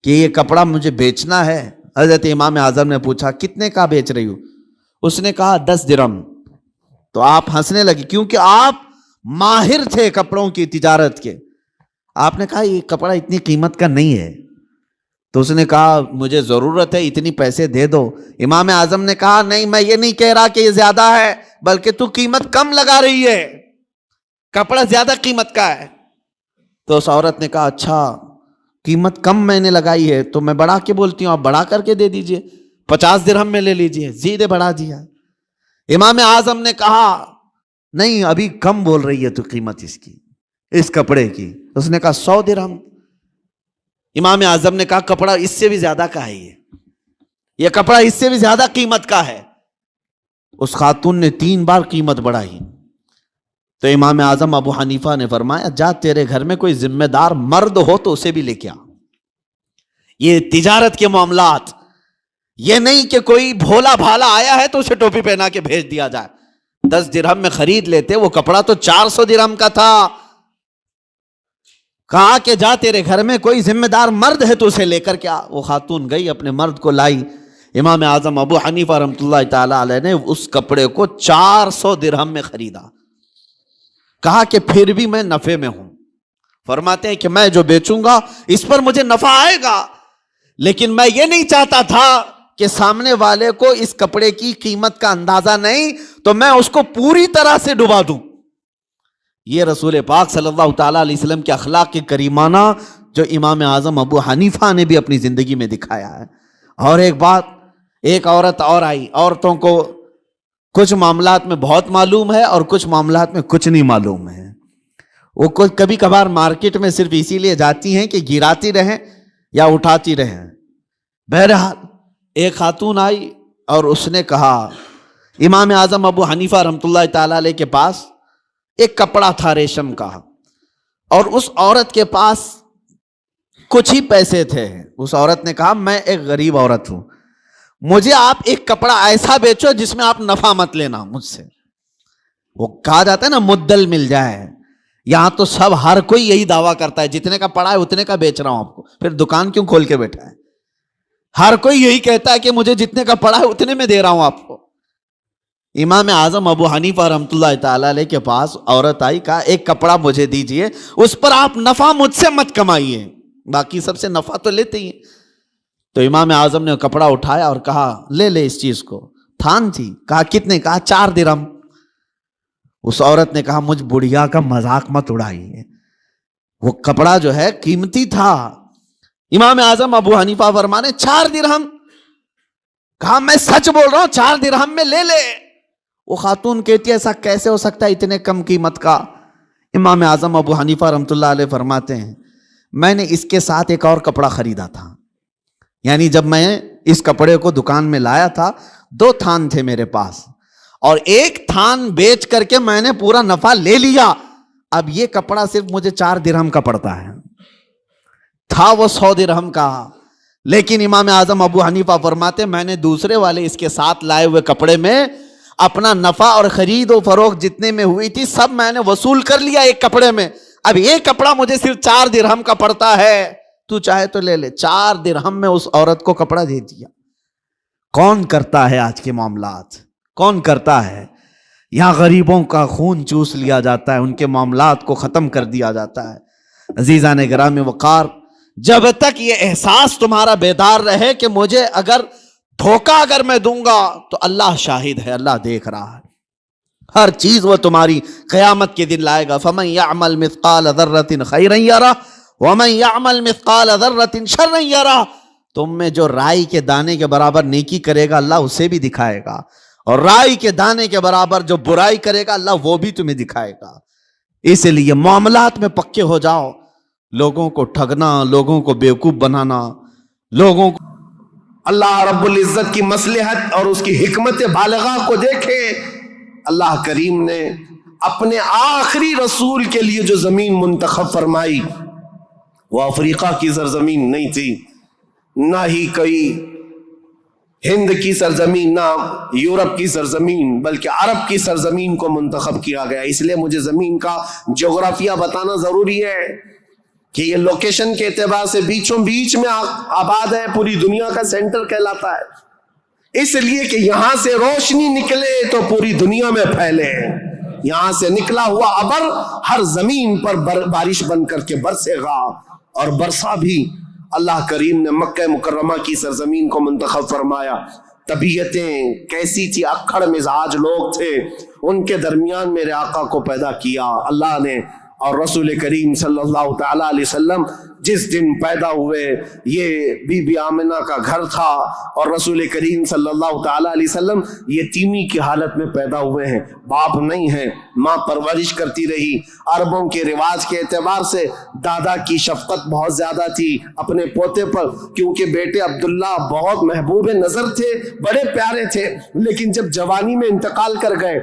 کہ یہ کپڑا مجھے بیچنا ہے۔ حضرت امام اعظم نے پوچھا کتنے کا بیچ رہی ہو؟ اس نے کہا 10 درہم۔ تو آپ ہنسنے لگے کیونکہ آپ ماہر تھے کپڑوں کی تجارت کے۔ آپ نے کہا یہ کپڑا اتنی قیمت کا نہیں ہے۔ تو اس نے کہا مجھے ضرورت ہے، اتنی پیسے دے دو۔ امام اعظم نے کہا نہیں، میں یہ نہیں کہہ رہا کہ یہ زیادہ ہے، بلکہ تو قیمت کم لگا رہی ہے، کپڑا زیادہ قیمت کا ہے۔ تو اس عورت نے کہا اچھا قیمت کم میں نے لگائی ہے تو میں بڑھا کے بولتی ہوں، آپ بڑھا کر کے دے دیجئے، 50 درہم میں لے لیجئے۔ سیدھے بڑھا دیا۔ امام اعظم نے کہا نہیں، ابھی کم بول رہی ہے تو قیمت اس کی، اس کپڑے کی۔ اس نے کہا 100 درہم۔ امام اعظم نے کہا کپڑا اس سے بھی زیادہ کا ہے، یہ کپڑا اس سے بھی زیادہ قیمت کا ہے۔ اس خاتون نے 3 بار قیمت بڑھائی۔ تو امام اعظم ابو حنیفہ نے فرمایا جا تیرے گھر میں کوئی ذمہ دار مرد ہو تو اسے بھی لے کے آ۔ یہ تجارت کے معاملات، یہ نہیں کہ کوئی بھولا بھالا آیا ہے تو اسے ٹوپی پہنا کے بھیج دیا جائے۔ 10 درہم میں خرید لیتے، وہ کپڑا تو 400 درہم کا تھا۔ کہا کہ جا تیرے گھر میں کوئی ذمہ دار مرد ہے تو اسے لے کر کے آ۔ وہ خاتون گئی، اپنے مرد کو لائی۔ امام اعظم ابو حنیفہ رحمۃ اللہ تعالی علیہ نے اس کپڑے کو 400 درہم میں خریدا۔ کہا کہ پھر بھی میں نفع میں ہوں۔ فرماتے ہیں کہ میں جو بیچوں گا اس پر مجھے نفع آئے گا، لیکن میں یہ نہیں چاہتا تھا کہ سامنے والے کو اس کپڑے کی قیمت کا اندازہ نہیں تو میں اس کو پوری طرح سے ڈبا دوں۔ یہ رسول پاک صلی اللہ تعالیٰ علیہ وسلم کے اخلاق کریمانہ جو امام اعظم ابو حنیفہ نے بھی اپنی زندگی میں دکھایا ہے۔ اور ایک بات، ایک عورت اور آئی۔ عورتوں کو کچھ معاملات میں بہت معلوم ہے اور کچھ معاملات میں کچھ نہیں معلوم ہے۔ وہ کبھی کبھار مارکیٹ میں صرف اسی لیے جاتی ہیں کہ گراتی رہیں یا اٹھاتی رہیں۔ بہرحال ایک خاتون آئی اور اس نے کہا امام اعظم ابو حنیفہ رحمۃ اللہ تعالی علیہ کے پاس ایک کپڑا تھا ریشم کا، اور اس عورت کے پاس کچھ ہی پیسے تھے۔ اس عورت نے کہا میں ایک غریب عورت ہوں، مجھے آپ ایک کپڑا ایسا بیچو جس میں آپ نفع مت لینا مجھ سے۔ وہ کہا جاتا ہے نا مدل مل جائے۔ یہاں تو سب ہر کوئی یہی دعویٰ کرتا ہے جتنے کا پڑا ہے اتنے کا بیچ رہا ہوں آپ کو، پھر دکان کیوں کھول کے بیٹھا ہے؟ ہر کوئی یہی کہتا ہے کہ مجھے جتنے کا پڑا ہے اتنے میں دے رہا ہوں آپ کو۔ امام اعظم ابو حنیفہ رحمۃ اللہ تعالی علیہ کے پاس عورت آئی، کہا ایک کپڑا مجھے دیجئے، اس پر آپ نفع مجھ سے مت کمائیے، باقی سب سے نفع تو لیتے ہی۔ تو امام اعظم نے کپڑا اٹھایا اور کہا لے لے اس چیز کو۔ تھان تھی، کہا کتنے؟ کہا 4 درہم۔ اس عورت نے کہا مجھ بڑھیا کا مذاق مت اڑائیے، وہ کپڑا جو ہے قیمتی تھا۔ امام اعظم ابو حنیفہ فرمانے 4 درہم؟ کہا میں سچ بول رہا ہوں، 4 درہم میں لے لے۔ وہ خاتون کہتی ہے ایسا کیسے ہو سکتا ہے اتنے کم قیمت کا؟ امام اعظم ابو حنیفہ رحمۃ اللہ علیہ فرماتے ہیں میں نے اس کے ساتھ ایک اور کپڑا خریدا تھا، یعنی جب میں اس کپڑے کو دکان میں لایا تھا 2 تھان تھے میرے پاس، اور ایک تھان بیچ کر کے میں نے پورا نفع لے لیا۔ اب یہ کپڑا صرف مجھے 4 درہم کا پڑتا ہے، تھا وہ 100 درہم کا۔ لیکن امام اعظم ابو حنیفہ فرماتے میں نے دوسرے والے اس کے ساتھ لائے ہوئے کپڑے میں اپنا نفع اور خرید و فروخت جتنے میں ہوئی تھی سب میں نے وصول کر لیا ایک کپڑے میں۔ اب ایک کپڑا مجھے صرف 4 درہم کا پڑتا ہے، تو چاہے تو لے لے۔ 4 درہم میں اس عورت کو کپڑا دے دیا۔ کون کرتا ہے آج کے معاملات؟ کون کرتا ہے؟ یہاں غریبوں کا خون چوس لیا جاتا ہے، ان کے معاملات کو ختم کر دیا جاتا ہے۔ عزیزان گرامی وقار، جب تک یہ احساس تمہارا بیدار رہے کہ مجھے اگر دھوکہ اگر میں دوں گا تو اللہ شاہد ہے، اللہ دیکھ رہا ہے، ہر چیز وہ تمہاری قیامت کے دن لائے گا۔ فَمَن يَعْمَلْ مِثْقَالَ ذَرَّةٍ خَيْرًا يَرَهُ وَمَن يَعْمَلْ مِثْقَالَ ذَرَّةٍ شَرًّا يَرَهُ۔ تم میں جو رائی کے دانے کے برابر نیکی کرے گا اللہ اسے بھی دکھائے گا، اور رائی کے دانے کے برابر جو برائی کرے گا اللہ وہ بھی تمہیں دکھائے گا۔ اس لیے معاملات میں پکے ہو جاؤ، لوگوں کو ٹھگنا، لوگوں کو بیوقوف بنانا، لوگوں کو اللہ رب العزت کی مصلحت اور اس کی حکمت بالغہ کو دیکھے۔ اللہ کریم نے اپنے آخری رسول کے لیے جو زمین منتخب فرمائی وہ افریقہ کی سرزمین نہیں تھی، نہ ہی کوئی ہند کی سرزمین، نہ یورپ کی سرزمین، بلکہ عرب کی سرزمین کو منتخب کیا گیا۔ اس لیے مجھے زمین کا جغرافیہ بتانا ضروری ہے کہ یہ لوکیشن کے اعتبار سے بیچوں بیچ میں آباد ہے، پوری دنیا کا سینٹر کہلاتا ہے، اس لیے کہ یہاں سے روشنی نکلے تو پوری دنیا میں پھیلے۔ یہاں سے نکلا ہوا ابر ہر زمین پر بارش بن کر کے برسے گا، اور برسا بھی اللہ کریم نے مکہ مکرمہ کی سرزمین کو منتخب فرمایا. طبیعتیں کیسی تھی, اکھڑ مزاج لوگ تھے, ان کے درمیان میرے آقا کو پیدا کیا اللہ نے. اور رسول کریم صلی اللہ تعالیٰ علیہ وسلم جس دن پیدا ہوئے, یہ بی بی آمنہ کا گھر تھا, اور رسول کریم صلی اللہ تعالیٰ علیہ وسلم یتیمی کی حالت میں پیدا ہوئے ہیں, باپ نہیں ہیں, ماں پرورش کرتی رہی. عربوں کے رواج کے اعتبار سے دادا کی شفقت بہت زیادہ تھی اپنے پوتے پر, کیونکہ بیٹے عبداللہ بہت محبوب نظر تھے, بڑے پیارے تھے, لیکن جب جوانی میں انتقال کر گئے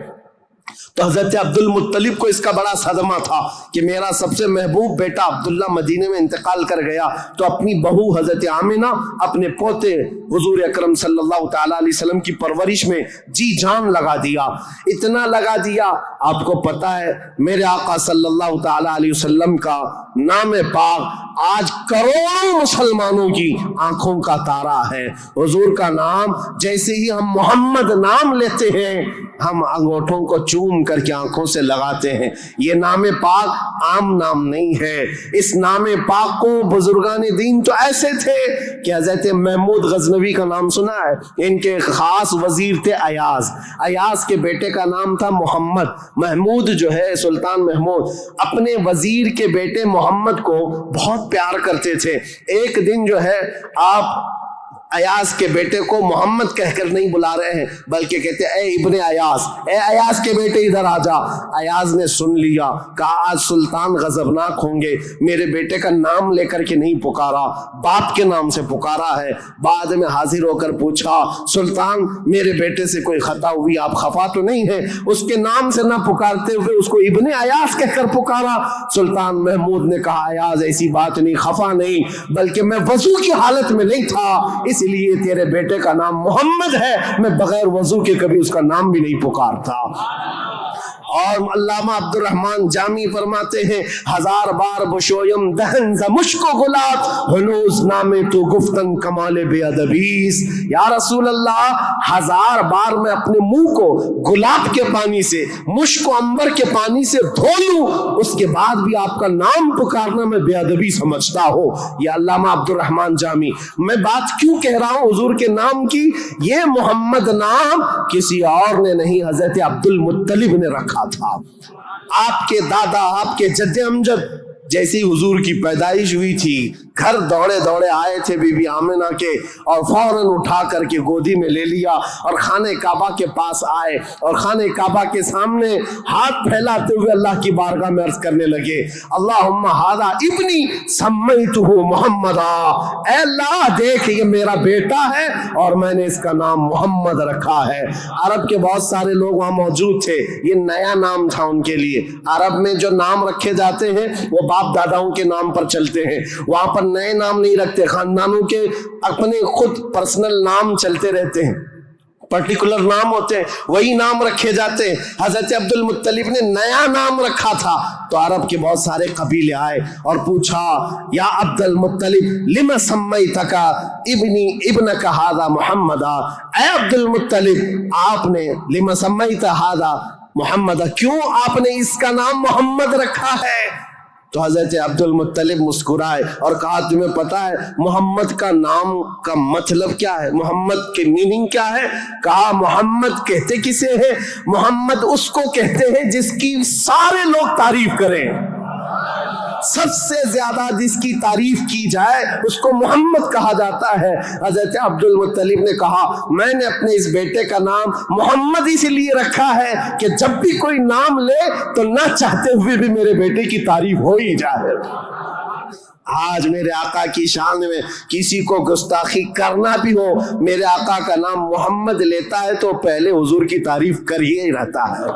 تو حضرت عبد المطلب کو اس کا بڑا صدمہ تھا کہ میرا سب سے محبوب بیٹا عبداللہ مدینے میں انتقال کر گیا. تو اپنی بہو حضرت آمنہ اپنے پوتے حضور اکرم صلی اللہ تعالیٰ علیہ وسلم کی پرورش میں جی جان لگا دیا. اتنا لگا دیا, آپ کو پتا ہے میرے آقا صلی اللہ تعالیٰ علیہ وسلم کا نام پاک آج کروڑوں مسلمانوں کی آنکھوں کا تارا ہے. حضور کا نام جیسے ہی ہم محمد نام لیتے ہیں, ہم انگوٹھوں کو چوم کر کے آنکھوں سے لگاتے ہیں. یہ نام پاک عام نام نہیں ہے. اس نام پاک کو بزرگان دین تو ایسے تھے کہ حضرت محمود غزنوی کا نام سنا ہے, ان کے خاص وزیر تھے ایاز. ایاز کے بیٹے کا نام تھا محمد. محمود جو ہے سلطان محمود اپنے وزیر کے بیٹے محمد کو بہت پیار کرتے تھے. ایک دن جو ہے آپ ایاز کے بیٹے کو محمد کہہ کر نہیں بلا رہے ہیں, بلکہ کہتے اے ابن ایاز, اے ایاز کے بیٹے ادھر آ جا. ایاز نے سن لیا, کہا آج سلطان غضبناک ہوں گے, میرے بیٹے کا نام لے کر کے نہیں پکارا, باپ کے نام سے پکارا ہے. بعد میں حاضر ہو کر پوچھا سلطان میرے بیٹے سے کوئی خطا ہوئی, آپ خفا تو نہیں ہے؟ اس کے نام سے نہ پکارتے ہوئے اس کو ابن ایاز کہہ کر پکارا. سلطان محمود نے کہا ایاز ایسی بات نہیں, خفا نہیں, بلکہ میں وضو کی حالت میں نہیں تھا, اس لیے تیرے بیٹے کا نام محمد ہے, میں بغیر وضو کے کبھی اس کا نام بھی نہیں پکارتا. اور علامہ عبد الرحمن جامی فرماتے ہیں ہزار بار بشویم دہن ز مشک و گلاب ہنوز نامے تو گفتن کمال بے ادبیس. یا رسول اللہ ہزار بار میں اپنے منہ کو گلاب کے پانی سے, مشک و عنبر کے پانی سے دھو لوں, اس کے بعد بھی آپ کا نام پکارنا میں بے ادبی سمجھتا ہوں. یہ علامہ عبد الرحمن جامی. میں بات کیوں کہہ رہا ہوں حضور کے نام کی؟ یہ محمد نام کسی اور نے نہیں, حضرت عبد المطلب نے رکھا تھا. آپ کے دادا, آپ کے جد امجد جیسی حضور کی پیدائش ہوئی تھی, گھر دوڑے دوڑے آئے تھے بی بی آمنہ کے, اور فوراً اٹھا کر کے گودی میں لے لیا اور خانہ کعبہ کے پاس آئے, اور خانہ کعبہ کے سامنے ہاتھ پھیلاتے ہوئے اللہ کی بارگاہ میں عرض کرنے لگے اللہم ھذا ابنی سمیتہ محمدا, اے اللہ دیکھ یہ میرا بیٹا ہے اور میں نے اس کا نام محمد رکھا ہے. عرب کے بہت سارے لوگ وہاں موجود تھے, یہ نیا نام تھا ان کے لیے. عرب میں جو نام رکھے جاتے ہیں وہ باپ داداؤں کے نام پر چلتے ہیں, وہاں پر نئے نام نہیں رکھتے, خاندانوں کے اپنے خود پرسنل نام چلتے رہتے ہیں, پرٹیکولر نام ہوتے ہیں, وہی نام رکھے جاتے ہیں. حضرت عبد المطلب نے نیا نام رکھا تھا, تو عرب کے بہت سارے قبیلے آئے اور پوچھا یا عبد المطلب لما سمیتک ابنک ھذا محمدا, اے عبد المطلب آپ نے لما سمیت ھذا محمدا, کیوں آپ نے اس کا نام محمد رکھا ہے؟ تو حضرت عبد المطلب مسکرائے اور کہا تمہیں پتا ہے محمد کا نام کا مطلب کیا ہے, محمد کے میننگ کیا ہے؟ کہا محمد کہتے کسے ہیں؟ محمد اس کو کہتے ہیں جس کی سارے لوگ تعریف کریں, سب سے زیادہ جس کی تعریف کی جائے اس کو محمد کہا جاتا ہے. حضرت عبد المطلب نے کہا میں نے اپنے اس بیٹے کا نام محمد اس لیے رکھا ہے کہ جب بھی کوئی نام لے تو نہ چاہتے ہوئے بھی میرے بیٹے کی تعریف ہو ہی جائے. آج میرے آقا کی شان میں کسی کو گستاخی کرنا بھی ہو, میرے آقا کا نام محمد لیتا ہے تو پہلے حضور کی تعریف کر ہی رہتا ہے,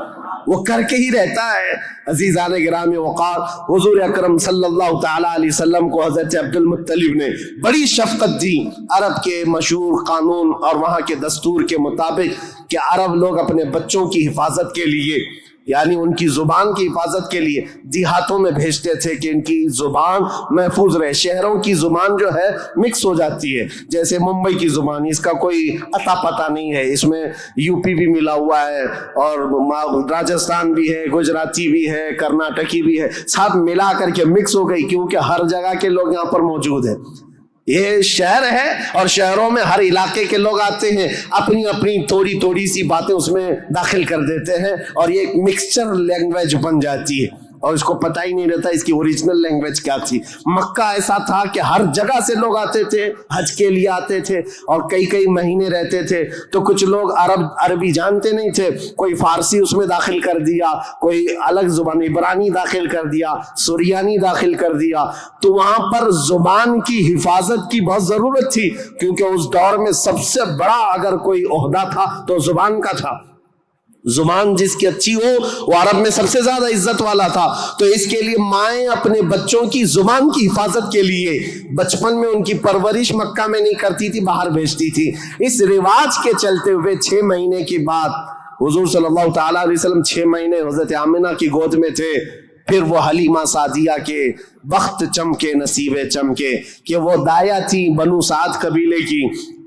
وہ کر کے ہی رہتا ہے. عزیزان گرامی وقار, حضور اکرم صلی اللہ تعالیٰ علیہ وسلم کو حضرت عبد المطلب نے بڑی شفقت دی. عرب کے مشہور قانون اور وہاں کے دستور کے مطابق کہ عرب لوگ اپنے بچوں کی حفاظت کے لیے, یعنی ان کی زبان کی حفاظت کے لیے دیہاتوں میں بھیجتے تھے کہ ان کی زبان محفوظ رہے. شہروں کی زبان جو ہے مکس ہو جاتی ہے, جیسے ممبئی کی زبان, اس کا کوئی اتا پتہ نہیں ہے, اس میں یو پی بھی ملا ہوا ہے اور راجستھان بھی ہے, گجراتی بھی ہے, کرناٹکی بھی ہے, سب ملا کر کے مکس ہو گئی کیونکہ ہر جگہ کے لوگ یہاں پر موجود ہیں. یہ شہر ہے اور شہروں میں ہر علاقے کے لوگ آتے ہیں، اپنی اپنی تھوڑی تھوڑی سی باتیں اس میں داخل کر دیتے ہیں اور یہ ایک مکسچر لینگویج بن جاتی ہے اور اس کو پتہ ہی نہیں رہتا اس کی اوریجنل لینگویج کیا تھی۔ مکہ ایسا تھا کہ ہر جگہ سے لوگ آتے تھے، حج کے لیے آتے تھے اور کئی کئی مہینے رہتے تھے، تو کچھ لوگ عربی جانتے نہیں تھے، کوئی فارسی اس میں داخل کر دیا، کوئی الگ زبان عبرانی داخل کر دیا، سریانی داخل کر دیا، تو وہاں پر زبان کی حفاظت کی بہت ضرورت تھی، کیونکہ اس دور میں سب سے بڑا اگر کوئی عہدہ تھا تو زبان کا تھا۔ زبان جس کی اچھی ہو وہ عرب میں سب سے زیادہ عزت والا تھا، تو اس کے لیے مائیں اپنے بچوں کی زبان کی حفاظت کے لیے بچپن میں ان کی پرورش مکہ میں نہیں کرتی تھی، باہر بھیجتی تھی۔ اس رواج کے چلتے ہوئے 6 مہینے کی بعد حضور صلی اللہ تعالیٰ علیہ وسلم 6 مہینے حضرت آمنہ کی گود میں تھے، پھر وہ حلیمہ سعدیہ کے بخت چمکے، نصیبے چمکے کہ وہ دایا تھی بنو سعد قبیلے کی۔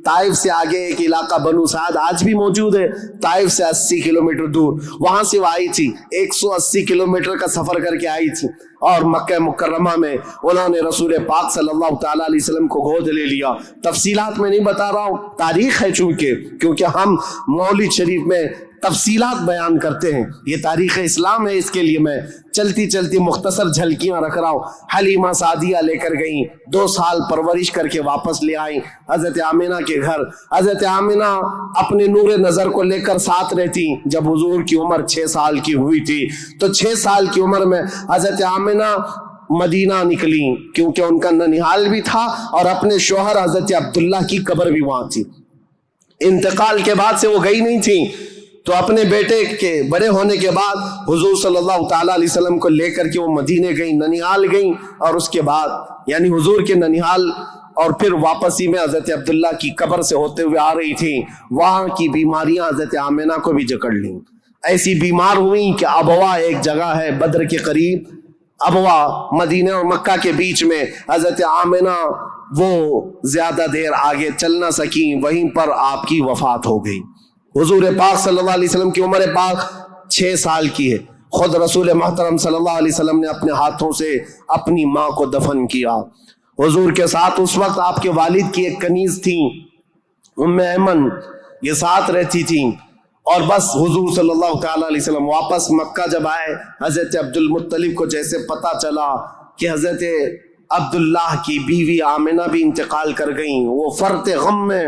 طائف سے آگے ایک علاقہ بنو سعد آج بھی موجود ہے، طائف سے 80 کلومیٹر دور، وہاں سے وہ آئی تھی، 180 کلومیٹر کا سفر کر کے آئی تھی، اور مکہ مکرمہ میں انہوں نے رسول پاک صلی اللہ تعالیٰ علیہ وسلم کو گود لے لیا۔ تفصیلات میں نہیں بتا رہا ہوں، تاریخ ہے کیونکہ ہم مولد شریف میں تفصیلات بیان کرتے ہیں، یہ تاریخ اسلام ہے، اس کے لیے میں چلتی چلتی مختصر جھلکیاں رکھ رہا ہوں۔ حلیمہ سعدیہ لے کر گئیں، 2 سال پرورش کر کے واپس لے آئیں حضرت آمنہ کے گھر۔ حضرت آمنہ اپنے نور نظر کو لے کر ساتھ رہتی، جب حضور کی عمر 6 سال کی ہوئی تھی تو 6 سال کی عمر میں حضرت آمنہ مدینہ نکلی، کیونکہ ان کا ننیحال بھی تھا اور اپنے شوہر حضرت عبداللہ کی قبر بھی وہاں تھی۔ انتقال کے بعد سے وہ گئی نہیں تھی، تو اپنے بیٹے کے بڑے ہونے کے بعد حضور صلی اللہ تعالیٰ علیہ وسلم کو لے کر کے وہ مدینے گئیں، ننیحال گئیں، اور اس کے بعد یعنی حضور کے ننیحال اور پھر واپسی میں حضرت عبداللہ کی قبر سے ہوتے ہوئے آ رہی تھیں، وہاں کی بیماریاں حضرت آمنہ کو بھی جکڑ لیں، ایسی بیمار ہوئیں کہ ابوا ایک جگہ ہے بدر کے قریب، ابوا مدینہ اور مکہ کے بیچ میں، حضرت آمنہ وہ زیادہ دیر آگے چل نہ سکیں، وہیں پر آپ کی وفات ہو گئی۔ حضور پاک صلی اللہ علیہ وسلم کی عمر پاک 6 سال کی ہے، خود رسول محترم صلی اللہ علیہ وسلم نے اپنے ہاتھوں سے اپنی ماں کو دفن کیا۔ حضور کے ساتھ اس وقت آپ کے والد کی ایک کنیز تھیں ام ایمن، یہ ساتھ رہتی تھیں، اور بس حضور صلی اللہ تعالیٰ علیہ وسلم واپس مکہ جب آئے، حضرت عبد المطلب کو جیسے پتا چلا کہ حضرت عبداللہ کی بیوی آمنہ بھی انتقال کر گئیں، وہ فرط غم میں،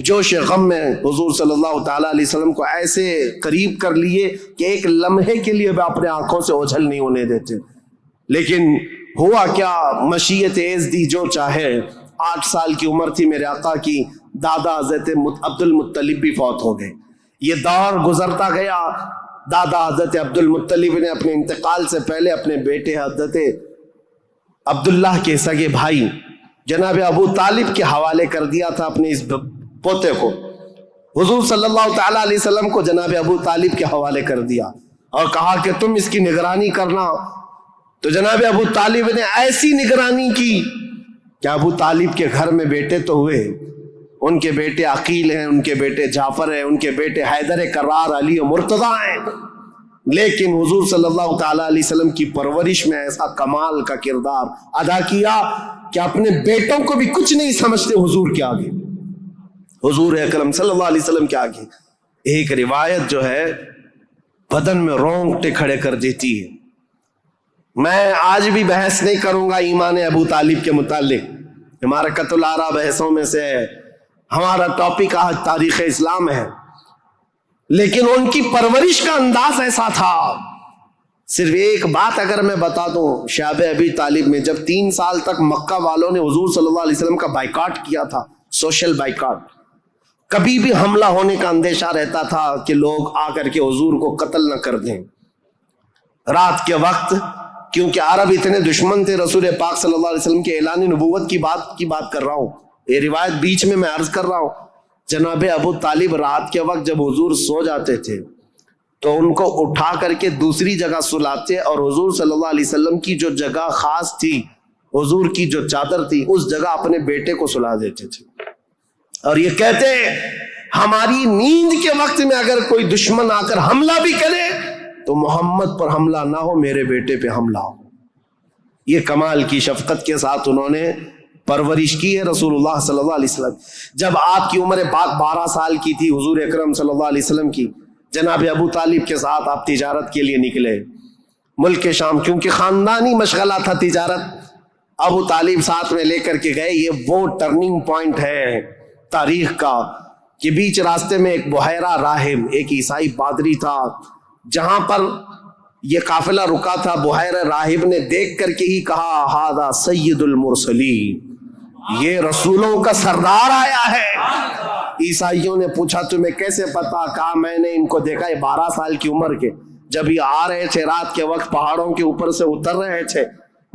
جوش غم میں حضور صلی اللہ تعالیٰ علیہ وسلم کو ایسے قریب کر لیے کہ ایک لمحے کے لیے بھی اپنے آنکھوں سے اوجھل نہیں ہونے دیتے۔ لیکن ہوا کیا، مشیت عز دی جو چاہے، 8 سال کی عمر تھی میرے آقا کی، دادا حضرت عبد المطلب بھی فوت ہو گئے۔ یہ دور گزرتا گیا، دادا حضرت عبد المطلب نے اپنے انتقال سے پہلے اپنے بیٹے حضرت عبداللہ کے سگے بھائی جناب ابو طالب کے حوالے کر دیا تھا اپنے اس پوتے کو۔ حضور صلی اللہ تعالیٰ علیہ وسلم کو جناب ابو طالب کے حوالے کر دیا اور کہا کہ تم اس کی نگرانی کرنا، تو جناب ابو طالب نے ایسی نگرانی کی کہ ابو طالب کے گھر میں بیٹے تو ہوئے، ان کے بیٹے عقیل ہیں، ان کے بیٹے جعفر ہیں، ان کے بیٹے حیدر کرار، علی و مرتضیٰ ہیں، لیکن حضور صلی اللہ تعالیٰ علیہ وسلم کی پرورش میں ایسا کمال کا کردار ادا کیا کہ اپنے بیٹوں کو بھی کچھ نہیں سمجھتے حضور کے آگے، حضور اکرم صلی اللہ علیہ وسلم کے آگے۔ ایک روایت جو ہے بدن میں رونگٹے کھڑے کر دیتی ہے۔ میں آج بھی بحث نہیں کروں گا ایمان ابو طالب کے متعلق، ہمارا قتل الآراء بحثوں میں سے ہے، ہمارا ٹاپک آج تاریخ اسلام ہے، لیکن ان کی پرورش کا انداز ایسا تھا۔ صرف ایک بات اگر میں بتا دوں، شعب ابی طالب میں جب 3 سال تک مکہ والوں نے حضور صلی اللہ علیہ وسلم کا بائیکاٹ کیا تھا، سوشل بائیکاٹ، کبھی بھی حملہ ہونے کا اندیشہ رہتا تھا کہ لوگ آ کر کے حضور کو قتل نہ کر دیں۔ رات کے وقت، کیونکہ عرب اتنے دشمن تھے رسول پاک صلی اللہ علیہ وسلم کے اعلان نبوت کی بات کر رہا ہوں، یہ روایت بیچ میں عرض کر رہا ہوں، جناب ابو طالب رات کے وقت جب حضور سو جاتے تھے تو ان کو اٹھا کر کے دوسری جگہ سلاتے اور حضور صلی اللہ علیہ وسلم کی جو جگہ خاص تھی، حضور کی جو چادر تھی، اس جگہ اپنے بیٹے کو سلا دیتے تھے، اور یہ کہتے ہماری نیند کے وقت میں اگر کوئی دشمن آ کر حملہ بھی کرے تو محمد پر حملہ نہ ہو، میرے بیٹے پہ حملہ ہو۔ یہ کمال کی شفقت کے ساتھ انہوں نے پرورش کی ہے رسول اللہ صلی اللہ علیہ وسلم. جب آپ کی عمر پاک 12 سال کی تھی، حضور اکرم صلی اللہ علیہ وسلم کی جناب ابو طالب کے ساتھ آپ تجارت کے لیے نکلے ملک شام، کیونکہ خاندانی مشغلہ تھا تجارت. ابو طالب ساتھ میں لے کر کے گئے. یہ وہ ٹرننگ پوائنٹ ہے تاریخ کا کہ بیچ راستے میں ایک بحیرہ راہب، ایک عیسائی پادری تھا، جہاں پر یہ قافلہ رکا تھا. بحیرہ راہب نے دیکھ کر کے ہی کہا ہذا سید المرسلین، یہ رسولوں کا سردار آیا ہے. عیسائیوں نے پوچھا تمہیں کیسے پتا؟ کہا میں نے ان کو دیکھا، یہ 12 سال کی عمر کے جب یہ آ رہے تھے رات کے وقت پہاڑوں کے اوپر سے اتر رہے تھے،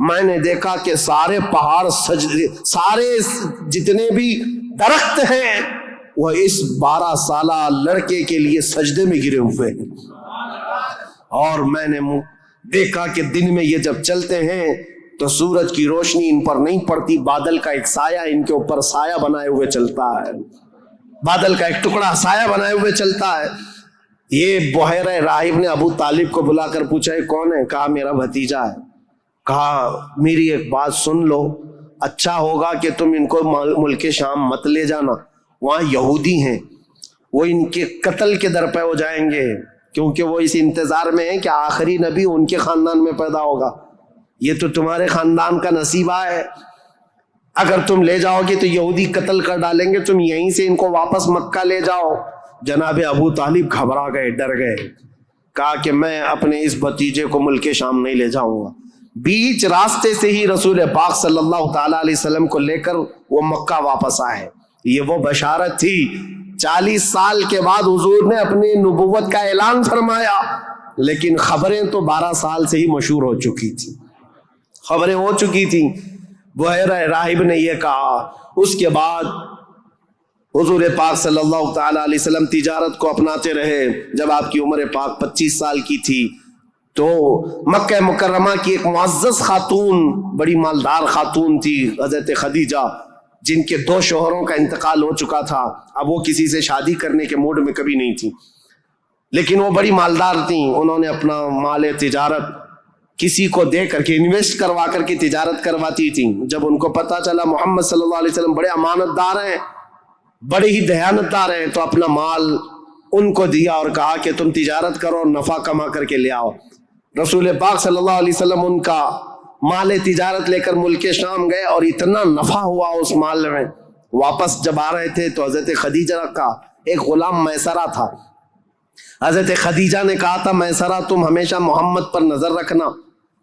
میں نے دیکھا کہ سارے پہاڑ سارے جتنے بھی درخت ہیں وہ اس 12 سالہ لڑکے کے لیے سجدے میں گرے ہوئے ہیں. اور میں نے دیکھا کہ دن میں یہ جب چلتے ہیں تو سورج کی روشنی ان پر نہیں پڑتی، بادل کا ایک سایہ ان کے اوپر سایہ بنائے ہوئے چلتا ہے، بادل کا ایک ٹکڑا سایہ بنائے ہوئے چلتا ہے. یہ بحیرہ راہب نے ابو طالب کو بلا کر پوچھا یہ کون ہے؟ کہا میرا بھتیجا ہے. کہا میری ایک بات سن لو، اچھا ہوگا کہ تم ان کو ملک شام مت لے جانا، وہاں یہودی ہیں، وہ ان کے قتل کے در پہ ہو جائیں گے، کیونکہ وہ اس انتظار میں ہیں کہ آخری نبی ان کے خاندان میں پیدا ہوگا. یہ تو تمہارے خاندان کا نصیبہ ہے، اگر تم لے جاؤ گے تو یہودی قتل کر ڈالیں گے، تم یہیں سے ان کو واپس مکہ لے جاؤ. جناب ابو طالب گھبرا گئے، ڈر گئے. کہا کہ میں اپنے اس بھتیجے کو ملک شام نہیں لے جاؤں گا. بیچ راستے سے ہی رسول پاک صلی اللہ تعالی علیہ وسلم کو لے کر وہ مکہ واپس آئے. یہ وہ بشارت تھی. 40 سال کے بعد حضور نے اپنی نبوت کا اعلان فرمایا، لیکن خبریں تو 12 سال سے ہی مشہور ہو چکی تھی، خبریں ہو چکی تھیں. بحیرہ راہب نے یہ کہا. اس کے بعد حضور پاک صلی اللہ تعالی علیہ وسلم تجارت کو اپناتے رہے. جب آپ کی عمر پاک 25 سال کی تھی تو مکہ مکرمہ کی ایک معزز خاتون، بڑی مالدار خاتون تھی، حضرت خدیجہ، جن کے 2 شوہروں کا انتقال ہو چکا تھا. اب وہ کسی سے شادی کرنے کے موڈ میں کبھی نہیں تھی، لیکن وہ بڑی مالدار تھیں. انہوں نے اپنا مال تجارت کسی کو دے کر کے انویسٹ کروا کر کے تجارت کرواتی تھیں. جب ان کو پتا چلا محمد صلی اللہ علیہ وسلم بڑے امانت دار ہیں، بڑے ہی دیانت دار ہیں، تو اپنا مال ان کو دیا اور کہا کہ تم تجارت کرو اور نفع کما کر کے لے آؤ. رسول پاک صلی اللہ علیہ وسلم ان کا مال تجارت لے کر ملک شام گئے اور اتنا نفع ہوا اس مال میں. واپس جب آ رہے تھے تو حضرت خدیجہ کا ایک غلام میسرہ تھا. حضرت خدیجہ نے کہا تھا میسرہ تم ہمیشہ محمد پر نظر رکھنا،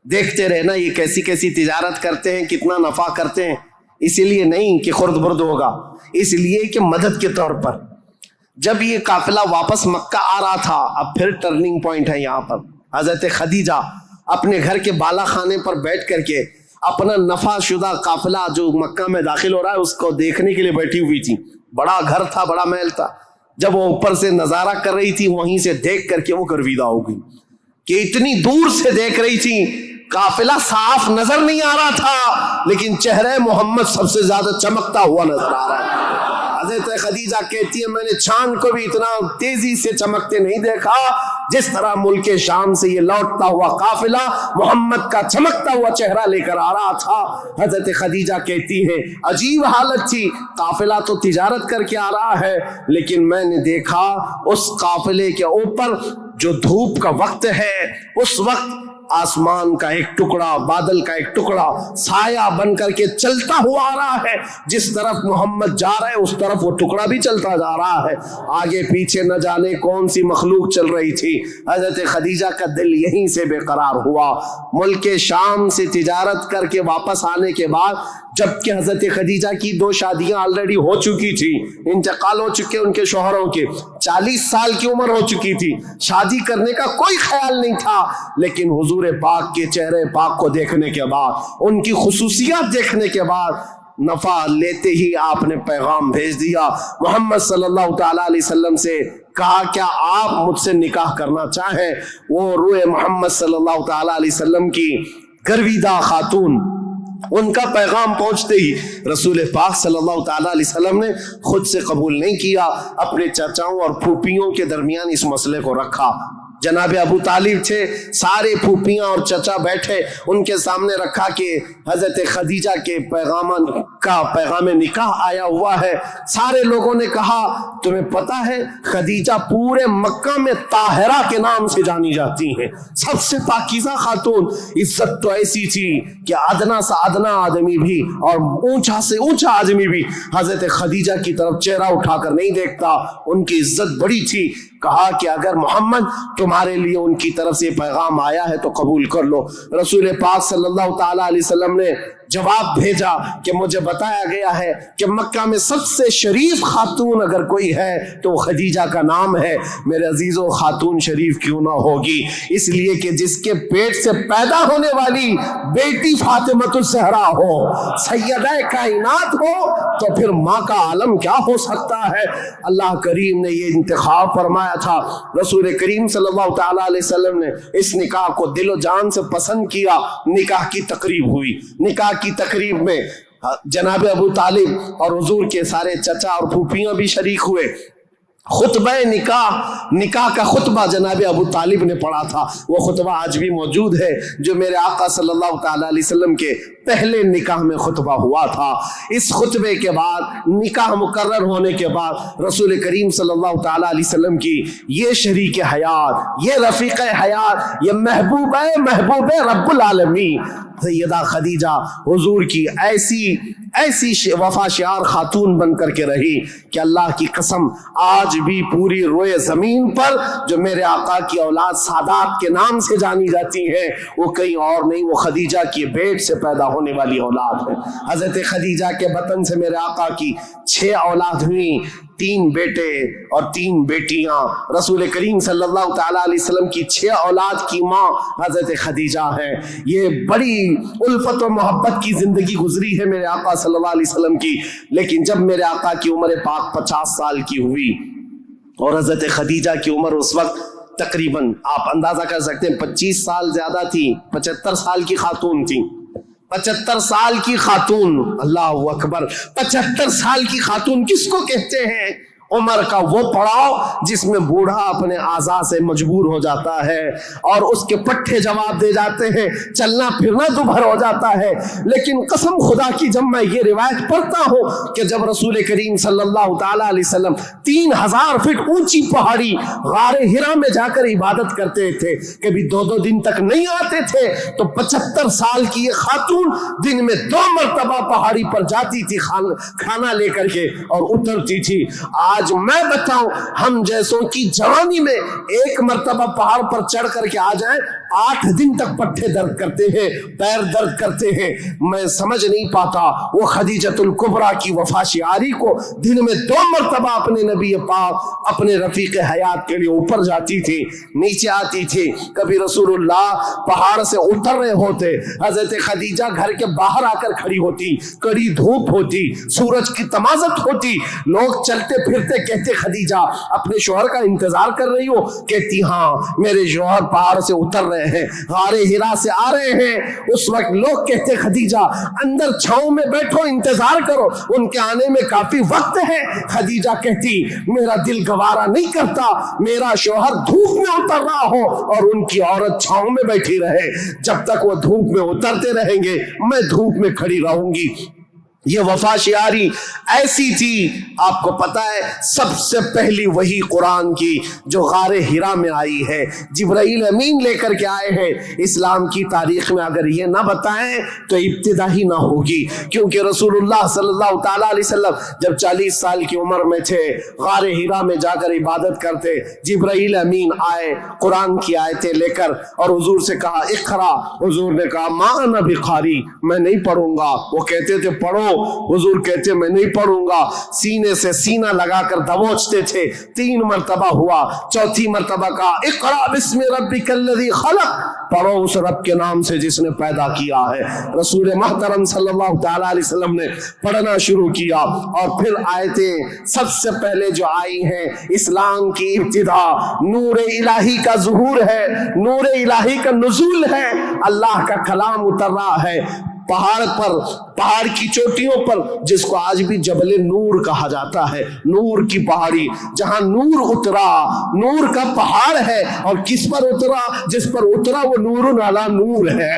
دیکھتے رہنا یہ کیسی کیسی تجارت کرتے ہیں، کتنا نفع کرتے ہیں. اسی لیے نہیں کہ خرد برد ہوگا، اس لیے کہ مدد کے طور پر. جب یہ قافلہ واپس مکہ آ رہا تھا، اب پھر ٹرننگ پوائنٹ ہے یہاں پر. حضرت خدیجہ اپنے گھر کے بالا خانے پر بیٹھ کر کے اپنا نفع شدہ قافلہ جو مکہ میں داخل ہو رہا ہے اس کو دیکھنے کے لیے بیٹھی ہوئی تھی. بڑا گھر تھا، بڑا محل تھا. جب وہ اوپر سے نظارہ کر رہی تھی، وہیں سے دیکھ کر کے وہ گرویدہ ہو گئی کہ اتنی دور سے دیکھ رہی تھی. قافلہ صاف نظر نہیں آ رہا تھا، لیکن چہرہ محمد سب سے زیادہ چمکتا ہوا نظر آ رہا ہے. حضرت خدیجہ کہتی ہے میں نے چاند کو بھی اتنا تیزی سے چمکتے نہیں دیکھا جس طرح ملک شام سے یہ لوٹتا ہوا قافلہ محمد کا چمکتا ہوا چہرہ لے کر آ رہا تھا. حضرت خدیجہ کہتی ہے عجیب حالت تھی، قافلہ تو تجارت کر کے آ رہا ہے، لیکن میں نے دیکھا اس قافلے کے اوپر جو دھوپ کا وقت ہے اس وقت آسمان کا ایک ٹکڑا، بادل کا ایک ٹکڑا سایہ بن کر کے چلتا ہوا آ رہا ہے. جس طرف محمد جا رہے اس طرف وہ ٹکڑا بھی چلتا جا رہا ہے. آگے پیچھے نہ جانے کون سی مخلوق چل رہی تھی. حضرت خدیجہ کا دل یہیں سے بے قرار ہوا. ملک شام سے تجارت کر کے واپس آنے کے بعد، جبکہ حضرت خدیجہ کی 2 شادیاں آلریڈی ہو چکی تھی، انتقال ہو چکے ان کے شوہروں کے، 40 سال کی عمر ہو چکی تھی، شادی کرنے کا کوئی خیال نہیں تھا. لیکن حضور پاک کے چہرے پاک کو دیکھنے کے بعد، ان کی خصوصیات دیکھنے کے بعد، نفع لیتے ہی آپ نے پیغام بھیج دیا محمد صلی اللہ تعالی علیہ وسلم سے. کہا کیا آپ مجھ سے نکاح کرنا چاہیں؟ وہ روح محمد صلی اللہ تعالی علیہ وسلم کی گرویدہ خاتون، ان کا پیغام پہنچتے ہی رسول پاک صلی اللہ تعالی علیہ وسلم نے خود سے قبول نہیں کیا، اپنے چچاؤں اور پھوپھیوں کے درمیان اس مسئلے کو رکھا. جناب ابو طالب تھے، سارے پھوپھیاں اور چچا بیٹھے، ان کے سامنے رکھا کہ حضرت خدیجہ کے پیغام نکاح آیا ہوا ہے۔ سارے لوگوں نے کہا تمہیں پتہ ہے خدیجہ پورے مکہ میں طاہرہ کے نام سے جانی جاتی ہیں، سب سے پاکیزہ خاتون۔ عزت تو ایسی تھی کہ ادنا سے ادنا آدمی بھی اور اونچا سے اونچا آدمی بھی حضرت خدیجہ کی طرف چہرہ اٹھا کر نہیں دیکھتا، ان کی عزت بڑی تھی۔ کہا کہ اگر محمد تمہارے لیے ان کی طرف سے پیغام آیا ہے تو قبول کر لو۔ رسول پاک صلی اللہ تعالی علیہ وسلم نے جواب بھیجا کہ مجھے بتایا گیا ہے کہ مکہ میں سب سے شریف خاتون اگر کوئی ہے تو خدیجہ کا نام ہے۔ میرے عزیزو، خاتون شریف کیوں نہ ہوگی؟ اس لیے کہ جس کے پیٹ سے پیدا ہونے والی بیٹی فاطمہ الزہرا ہو، سیدہ کائنات ہو، تو پھر ماں کا عالم کیا ہو سکتا ہے؟ اللہ کریم نے یہ انتخاب فرمایا تھا۔ رسول کریم صلی اللہ تعالی علیہ وسلم نے اس نکاح کو دل و جان سے پسند کیا۔ نکاح کی تقریب ہوئی۔ نکاح کی تقریب میں جناب ابو طالب اور حضور کے سارے چچا اور پھوپھیاں بھی شریک ہوئے۔ خطبہ نکاح کا خطبہ جناب ابو طالب نے پڑھا تھا۔ وہ خطبہ آج بھی موجود ہے جو میرے آقا صلی اللہ تعالی علیہ وسلم کے پہلے نکاح میں خطبہ ہوا تھا۔ اس خطبے کے بعد نکاح مقرر ہونے کے بعد رسول کریم صلی اللہ تعالی علیہ وسلم کی یہ شریک حیات، یہ رفیق حیات، یہ محبوب رب العالمین سیدہ خدیجہ حضور کی ایسی وفا شعار خاتون بن کر کے رہی کہ اللہ کی قسم آج بھی پوری روئے زمین پر جو میرے آقا کی اولاد سادات کے نام سے جانی جاتی ہے وہ کہیں اور نہیں، وہ خدیجہ کی بیٹ سے پیدا ہونے والی اولاد ہے۔ حضرت خدیجہ کے بطن سے میرے آقا کی 6 اولاد ہوئیں، 3 بیٹے اور 3 بیٹیاں۔ رسول کریم صلی اللہ تعالی علیہ وسلم کی 6 اولاد کی ماں حضرت خدیجہ ہے۔ یہ بڑی الفت و محبت کی زندگی گزری ہے میرے آقا صلی اللہ علیہ وسلم کی، لیکن جب میرے آقا کی عمر پاک 50 سال کی ہوئی اور حضرت خدیجہ کی عمر اس وقت تقریباً آپ اندازہ کر سکتے ہیں 25 سال زیادہ تھی، 75 سال کی خاتون تھی۔ 75 سال کی خاتون، اللہ اکبر، 75 سال کی خاتون کس کو کہتے ہیں؟ عمر کا وہ پڑاؤ جس میں بوڑھا اپنے اعضاء سے مجبور ہو جاتا ہے اور اس کے پٹھے جواب دے جاتے ہیں، چلنا پھرنا دوبھر ہو جاتا ہے۔ لیکن قسم خدا کی جب میں یہ روایت پڑھتا ہوں کہ جب رسول کریم صلی اللہ تعالی علیہ وسلم 3000 فٹ اونچی پہاڑی غار ہرا میں جا کر عبادت کرتے تھے، کبھی 2 دن تک نہیں آتے تھے، تو 75 سال کی یہ خاتون دن میں 2 مرتبہ پہاڑی پر جاتی تھی کھانا لے کر کے اور اترتی تھی۔ آج میں بتاؤں ہم جیسوں کی جوانی میں 1 مرتبہ پہاڑ پر چڑھ کر کے آ جائیں 8 دن تک پٹھے درد کرتے ہیں، پیر درد کرتے ہیں۔ میں سمجھ نہیں پاتا وہ خدیجۃ الکبریٰ کی وفا شعاری کو دن میں 2 مرتبہ اپنے نبی پاک اپنے رفیق حیات کے لیے اوپر جاتی تھی، نیچے آتی تھی۔ کبھی رسول اللہ پہاڑ سے اتر رہے ہوتے، حضرت خدیجہ گھر کے باہر آ کر کھڑی ہوتی، کڑی دھوپ ہوتی، سورج کی تمازت ہوتی، لوگ چلتے پھرتے کہتے خدیجہ اپنے شوہر کا انتظار کر رہی ہو؟ کہتی ہاں میرے شوہر پہاڑ سے اتر رہے ہیں، غار ہرا سے آ رہے ہیں۔ اس وقت لوگ کہتے خدیجہ اندر چھاؤں میں بیٹھو، انتظار کرو، ان کے آنے میں کافی وقت ہے۔ خدیجہ کہتی میرا دل گوارا نہیں کرتا میرا شوہر دھوپ میں اتر رہا ہو اور ان کی عورت چھاؤں میں بیٹھی رہے، جب تک وہ دھوپ میں اترتے رہیں گے میں دھوپ میں کھڑی رہوں گی۔ یہ وفا شعاری ایسی تھی، آپ کو پتا ہے سب سے پہلی وہی قرآن کی جو غار ہرا میں آئی ہے، جبرائیل امین لے کر کے آئے ہیں۔ اسلام کی تاریخ میں اگر یہ نہ بتائیں تو ابتدا ہی نہ ہوگی، کیونکہ رسول اللہ صلی اللہ تعالیٰ علیہ وسلم جب 40 سال کی عمر میں تھے، غار ہرا میں جا کر عبادت کرتے، جبرائیل امین آئے قرآن کی آیتیں لے کر اور حضور سے کہا اقرا، حضور نے کہا ما انا بقاری، میں نہیں پڑھوں گا۔ وہ کہتے تھے پڑھو، حضور کہتے میں نہیں پڑھوں گا، سینے سے سینہ لگا کر دبوچتے تھے۔ 3 مرتبہ ہوا، 4تھی مرتبہ کہا اقرا بسم ربک الذی خلق، پڑھو اس رب کے نام سے جس نے پیدا کیا ہے۔ رسول محترم صلی اللہ تعالیٰ علیہ وسلم نے پڑھنا شروع کیا اور پھر آیتیں سب سے پہلے جو آئی ہیں، اسلام کی ابتدا نور الہی کا ظہور ہے، نور الہی کا نزول ہے، اللہ کا کلام اتر رہا ہے۔ پہاڑ پر، پہاڑ کی چوٹیوں پر، جس کو آج بھی جبل نور کہا جاتا ہے، نور کی پہاڑی، جہاں نور اترا، نور کا پہاڑ ہے، اور کس پر اترا؟ جس پر اترا وہ نور علی نور ہے۔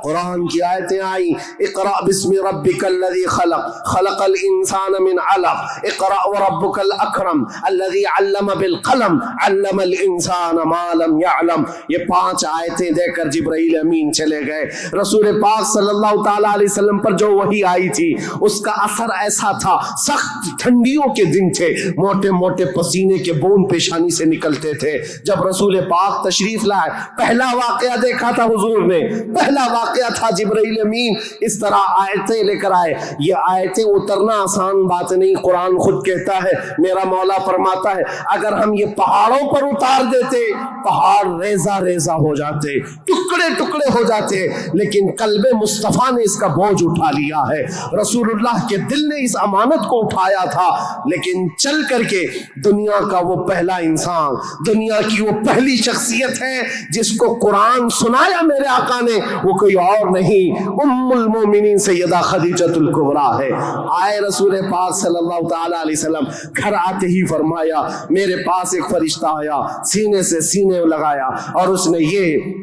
قرآن کی آیتیں آئیں، اقرأ بسم ربک الذی خلق، خلق الانسان من علق، اقرأ وربک الاکرم الذی علم بالقلم، علم الانسان ما لم يعلم۔ یہ 5 آیتیں دے کر جبرائیل امین چلے گئے۔ رسول پاک صلی اللہ تعالیٰ علیہ وسلم پر جو وحی آئی تھی اس کا اثر ایسا تھا، سخت ٹھنڈیوں کے دن تھے، موٹے موٹے پسینے کے بون پیشانی سے نکلتے تھے۔ جب رسول پاک تشریف لائے، پہلا واقعہ دیکھا تھا حضور نے، پہلا واقعہ تھا جبرائیل امین اس طرح آیتیں لے کر آئے۔ یہ آیتیں اترنا آسان بات نہیں، قرآن خود کہتا ہے، میرا مولا فرماتا ہے اگر ہم یہ پہاڑوں پر اتار دیتے، پہاڑ ریزہ ریزہ ہو جاتے، ٹکڑے ٹکڑے ہو جاتے، لیکن قلب مصطفیٰ نے اس کا بوجھ اٹھا لیا ہے۔ رسول اللہ کے دل نے اس امانت کو اٹھایا تھا، لیکن چل کر کے دنیا کا وہ پہلا انسان، دنیا کی وہ پہلی شخصیت ہے جس کو قرآن سنایا میرے آقا نے، وہ کوئی اور نہیں، ام المومنین سیدہ خدیجۃ الکبریٰ ہے۔ آئے رسول پاک صلی اللہ تعالیٰ علیہ وسلم، گھر آتے ہی فرمایا میرے پاس ایک فرشتہ آیا، سینے سے سینے لگایا اور اس نے یہ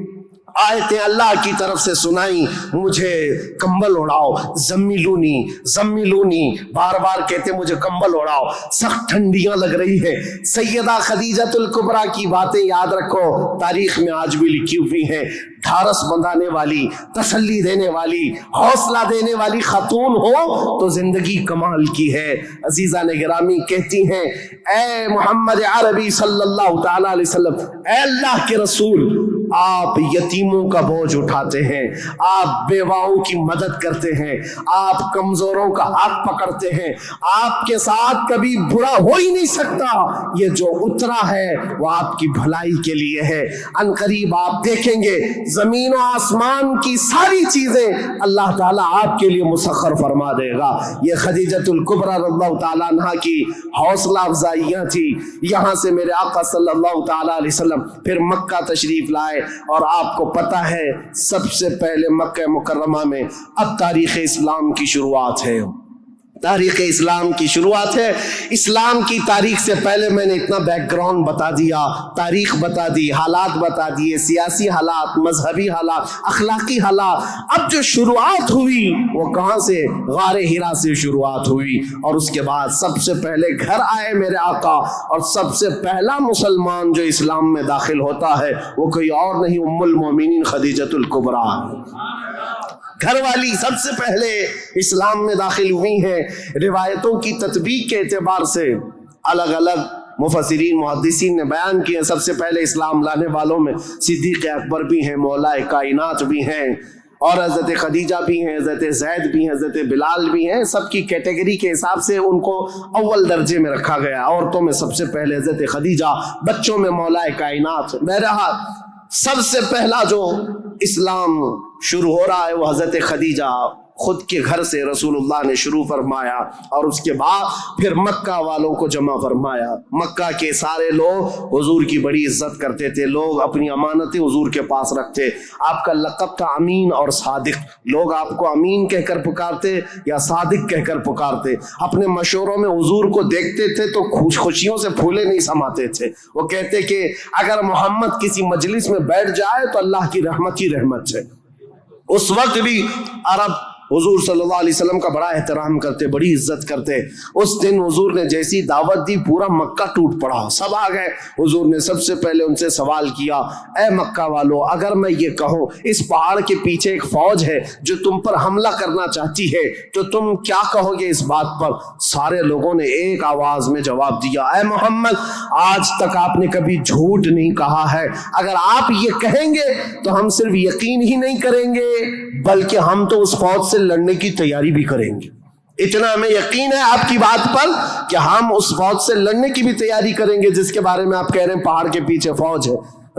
آیتیں اللہ کی طرف سے سنائی، مجھے کمبل اڑاؤ، زمیلونی زمیلونی، بار بار کہتے مجھے کمبل اڑاؤ، سخت ٹھنڈیاں لگ رہی ہیں۔ سیدہ خدیجۃ الکبریٰ کی باتیں یاد رکھو، تاریخ میں آج بھی لکھی ہوئی ہیں۔ ڈھارس بندھانے والی، تسلی دینے والی، حوصلہ دینے والی خاتون ہو تو زندگی کمال کی ہے۔ عزیزان گرامی کہتی ہیں اے محمد عربی صلی اللہ تعالیٰ علیہ وسلم، اے اللہ کے رسول، آپ یتیموں کا بوجھ اٹھاتے ہیں، آپ بیواؤں کی مدد کرتے ہیں، آپ کمزوروں کا ہاتھ پکڑتے ہیں، آپ کے ساتھ کبھی برا ہو ہی نہیں سکتا۔ یہ جو اترا ہے وہ آپ کی بھلائی کے لیے ہے۔ ان قریب آپ دیکھیں گے زمین و آسمان کی ساری چیزیں اللہ تعالیٰ آپ کے لیے مسخر فرما دے گا۔ یہ خدیجۃ الکبریٰ رضی اللہ تعالیٰ عنہ کی حوصلہ افزائیاں تھی۔ یہاں سے میرے آقا صلی اللہ تعالیٰ علیہ وسلم پھر مکہ تشریف لائے، اور آپ کو پتہ ہے سب سے پہلے مکہ مکرمہ میں اب تاریخ اسلام کی شروعات ہے، تاریخ اسلام کی شروعات ہے۔ اسلام کی تاریخ سے پہلے میں نے اتنا بیک گراؤنڈ بتا دیا، تاریخ بتا دی، حالات بتا دیے، سیاسی حالات، مذہبی حالات، اخلاقی حالات۔ اب جو شروعات ہوئی وہ کہاں سے؟ غار حرا سے شروعات ہوئی، اور اس کے بعد سب سے پہلے گھر آئے میرے آقا، اور سب سے پہلا مسلمان جو اسلام میں داخل ہوتا ہے وہ کوئی اور نہیں، ام المومنین خدیجۃ الکبریٰ، گھر والی سب سے پہلے اسلام میں داخل ہوئی ہیں۔ روایتوں کی تطبیق کے اعتبار سے الگ الگ مفسرین محدثین نے بیان کیے، سب سے پہلے اسلام لانے والوں میں صدیق اکبر بھی ہیں، مولا کائنات بھی ہیں، اور حضرت خدیجہ بھی ہیں، حضرت زید بھی ہیں، حضرت بلال بھی ہیں۔ سب کی کیٹیگری کے حساب سے ان کو اول درجے میں رکھا گیا۔ عورتوں میں سب سے پہلے حضرت خدیجہ، بچوں میں مولا کائنات۔ بہرحال سب سے پہلا جو اسلام شروع ہو رہا ہے وہ حضرت خدیجہ خود کے گھر سے رسول اللہ نے شروع فرمایا، اور اس کے بعد پھر مکہ والوں کو جمع فرمایا۔ مکہ کے سارے لوگ حضور کی بڑی عزت کرتے تھے، لوگ اپنی امانتیں حضور کے پاس رکھتے۔ آپ کا لقب تھا امین اور صادق، لوگ آپ کو امین کہہ کر پکارتے یا صادق کہہ کر پکارتے۔ اپنے مشوروں میں حضور کو دیکھتے تھے تو خوشیوں سے پھولے نہیں سماتے تھے۔ وہ کہتے کہ اگر محمد کسی مجلس میں بیٹھ جائے تو اللہ کی رحمت ہی رحمت ہے۔ اس وقت بھی عرب حضور صلی اللہ علیہ وسلم کا بڑا احترام کرتے، بڑی عزت کرتے۔ اس دن حضور نے جیسی دعوت دی پورا مکہ ٹوٹ پڑا، سب آ گئے۔ حضور نے سب سے پہلے ان سے سوال کیا، اے مکہ والو، اگر میں یہ کہوں اس پہاڑ کے پیچھے ایک فوج ہے جو تم پر حملہ کرنا چاہتی ہے تو تم کیا کہو گے اس بات پر؟ سارے لوگوں نے ایک آواز میں جواب دیا، اے محمد، آج تک آپ نے کبھی جھوٹ نہیں کہا ہے، اگر آپ یہ کہیں گے تو ہم صرف یقین ہی نہیں کریں گے بلکہ ہم تو اس فوج سے لڑنے کی تیاری بھی کریں گے۔ اتنا ہمیں یقین ہے آپ کی بات پر کہ ہم اس فوج سے لڑنے کی بھی تیاری کریں گے جس کے بارے میں آپ کہہ رہے ہیں پہاڑ کے پیچھے فوج ہے۔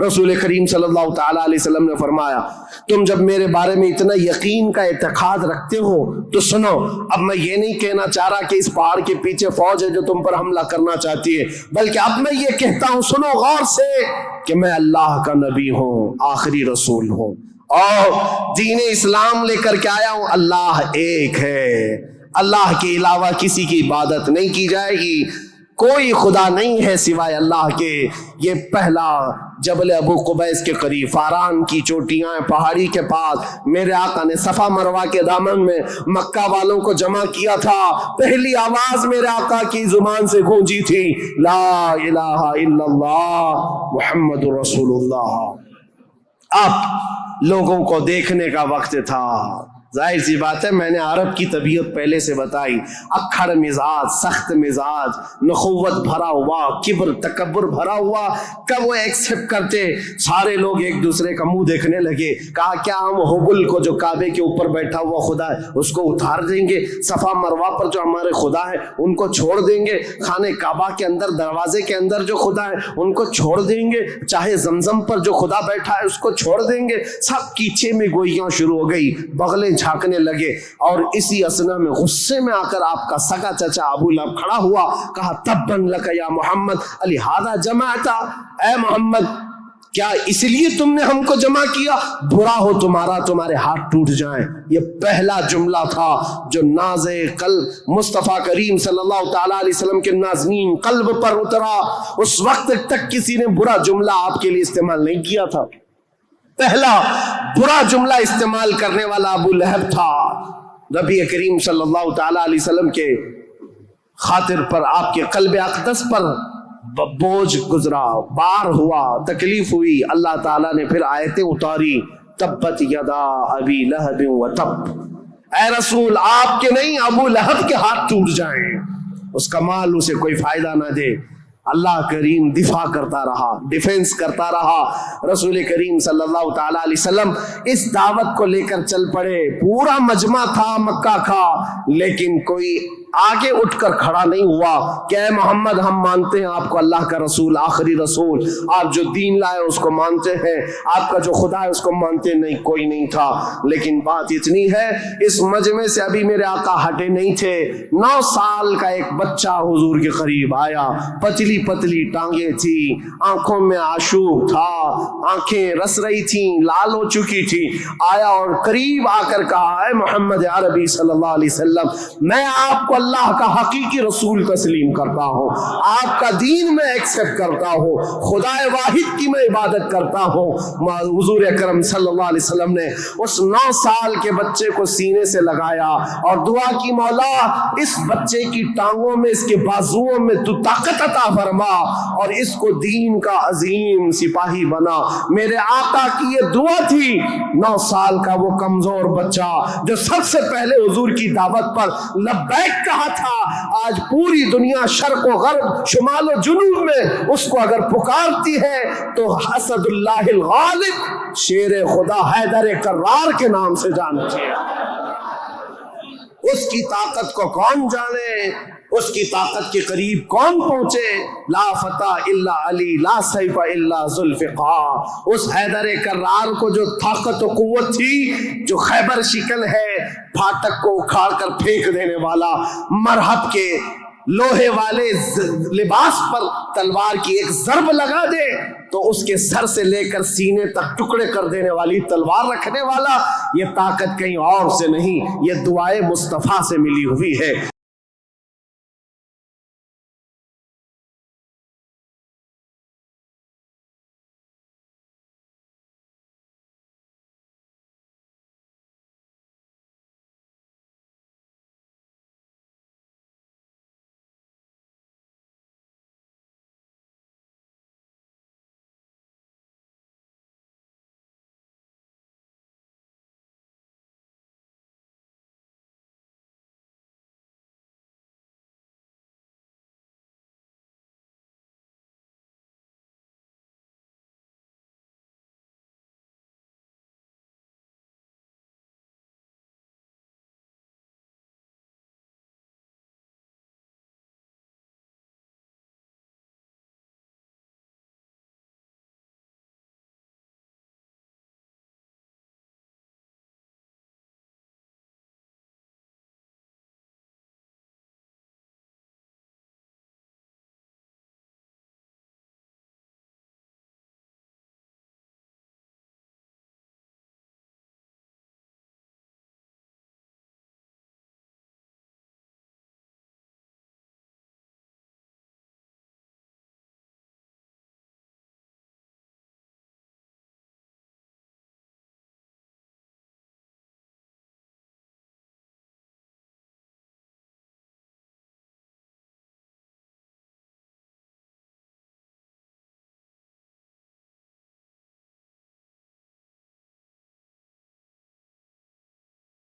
رسول کریم صلی اللہ تعالیٰ علیہ وسلم نے فرمایا، تم جب میرے بارے میں اتنا یقین کا اعتقاد رکھتے ہو تو سنو، اب میں یہ نہیں کہنا چاہ رہا کہ اس پہاڑ کے پیچھے فوج ہے جو تم پر حملہ کرنا چاہتی ہے، بلکہ اب میں یہ کہتا ہوں، سنو غور سے، کہ میں اللہ کا نبی ہوں، آخری رسول ہوں۔ اور دین اسلام لے کر کے آیا ہوں، اللہ ایک ہے، اللہ کے علاوہ کسی کی عبادت نہیں کی جائے گی، کوئی خدا نہیں ہے سوائے اللہ کے۔ یہ پہلا جبل ابو قبیس کے قریب، فاران کی چوٹیاں پہاڑی کے پاس، میرے آقا نے صفا مروہ کے دامن میں مکہ والوں کو جمع کیا تھا۔ پہلی آواز میرے آقا کی زبان سے گونجی تھی، لا الہ الا اللہ محمد رسول اللہ۔ اب لوگوں کو دیکھنے کا وقت تھا، ظاہر سی بات ہے، میں نے عرب کی طبیعت پہلے سے بتائی، اکھڑ مزاج، سخت مزاج، نخوت بھرا ہوا، کبر تکبر بھرا ہوا، کب وہ ایکسپٹ کرتے؟ سارے لوگ ایک دوسرے کا منہ دیکھنے لگے، کہا کیا ہم حبل کو جو کعبے کے اوپر بیٹھا ہوا خدا ہے اس کو اتار دیں گے؟ صفا مروہ پر جو ہمارے خدا ہے ان کو چھوڑ دیں گے؟ خانہ کعبہ کے اندر دروازے کے اندر جو خدا ہے ان کو چھوڑ دیں گے؟ چاہے زمزم پر جو خدا بیٹھا ہے اس کو چھوڑ دیں گے؟ سب کی چھ میں گوئیاں شروع ہو گئی، بغلیں جھانکنے لگے، اور اسی اسنا میں غصے میں آ کر آپ کا سگا چچا ابو لہب کھڑا ہوا، کہا تبن لک یا محمد لہذا جمعتا، اے محمد کیا اس لیے تم نے ہم کو جمع کیا؟ برا ہو تمہارا، تمہارے ہاتھ ٹوٹ جائیں۔ یہ پہلا جملہ تھا جو ناز قلب مصطفیٰ کریم صلی اللہ تعالیٰ علیہ وسلم کے نازنین قلب پر اترا۔ اس وقت تک کسی نے برا جملہ آپ کے لیے استعمال نہیں کیا تھا۔ پہلا برا جملہ استعمال کرنے والا ابو لہب تھا۔ نبی کریم صلی اللہ تعالیٰ علیہ وسلم کے خاطر پر، آپ کے قلب اقدس پر بوجھ گزرا، بار ہوا، تکلیف ہوئی، اللہ تعالیٰ نے پھر آیتیں اتاری، تبت یدا ابی لہب و تب، اے رسول آپ کے نہیں ابو لہب کے ہاتھ ٹوٹ جائیں، اس کا مال اسے کوئی فائدہ نہ دے۔ اللہ کریم دفاع کرتا رہا، ڈیفنس کرتا رہا۔ رسول کریم صلی اللہ تعالیٰ علیہ وسلم اس دعوت کو لے کر چل پڑے، پورا مجمع تھا مکہ کا، لیکن کوئی آگے اٹھ کر کھڑا نہیں ہوا کہ اے محمد ہم مانتے ہیں آپ کو اللہ کا رسول، آخری رسول، آپ جو دین لائے اس کو مانتے ہیں، آپ کا جو خدا ہے اس کو مانتے نہیں، کوئی نہیں تھا۔ لیکن بات اتنی ہے، اس مجمع سے ابھی میرے آقا ہٹے نہیں تھے، 9 سال کا ایک بچہ حضور کے قریب آیا، پتلی پتلی ٹانگیں تھی، آنکھوں میں آشوب تھا، آنکھیں رس رہی تھیں، لال ہو چکی تھی، آیا اور قریب آ کر کہا اے محمد عربی صلی اللہ علیہ وسلم، میں آپ کو اللہ کا حقیقی رسول تسلیم کرتا ہوں، آپ کا دین میں ایکسپٹ کرتا ہوں، خدا واحد کی میں عبادت کرتا ہوں۔ حضور اکرم صلی اللہ علیہ وسلم نے اس 9 سال کے بچے کو سینے سے لگایا اور دعا کی، مولا اس بچے کی ٹانگوں میں، اس کے بازوؤں میں تو طاقت عطا فرما اور اس کو دین کا عظیم سپاہی بنا۔ میرے آقا کی یہ دعا تھی۔ 9 سال کا وہ کمزور بچہ جو سب سے پہلے حضور کی دعوت پر لبیک کہا تھا، آج پوری دنیا شرق و غرب، شمال و جنوب میں اس کو اگر پکارتی ہے تو اسد اللہ الغالب، شیر خدا حیدر کرار کے نام سے جانتی ہے۔ اس کی طاقت کو کون جانے، اس کی طاقت کے قریب کون پہنچے؟ لا فتح الا علی، لا سیف الا ذوالفقار۔ اس حیدر کرار کو جو طاقت و قوت تھی، جو خیبر شکن ہے، پھاٹک کو اکھاڑ کر پھینک دینے والا، مرہب کے لوہے والے لباس پر تلوار کی ایک ضرب لگا دے تو اس کے سر سے لے کر سینے تک ٹکڑے کر دینے والی تلوار رکھنے والا، یہ طاقت کہیں اور سے نہیں، یہ دعائے مصطفیٰ سے ملی ہوئی ہے۔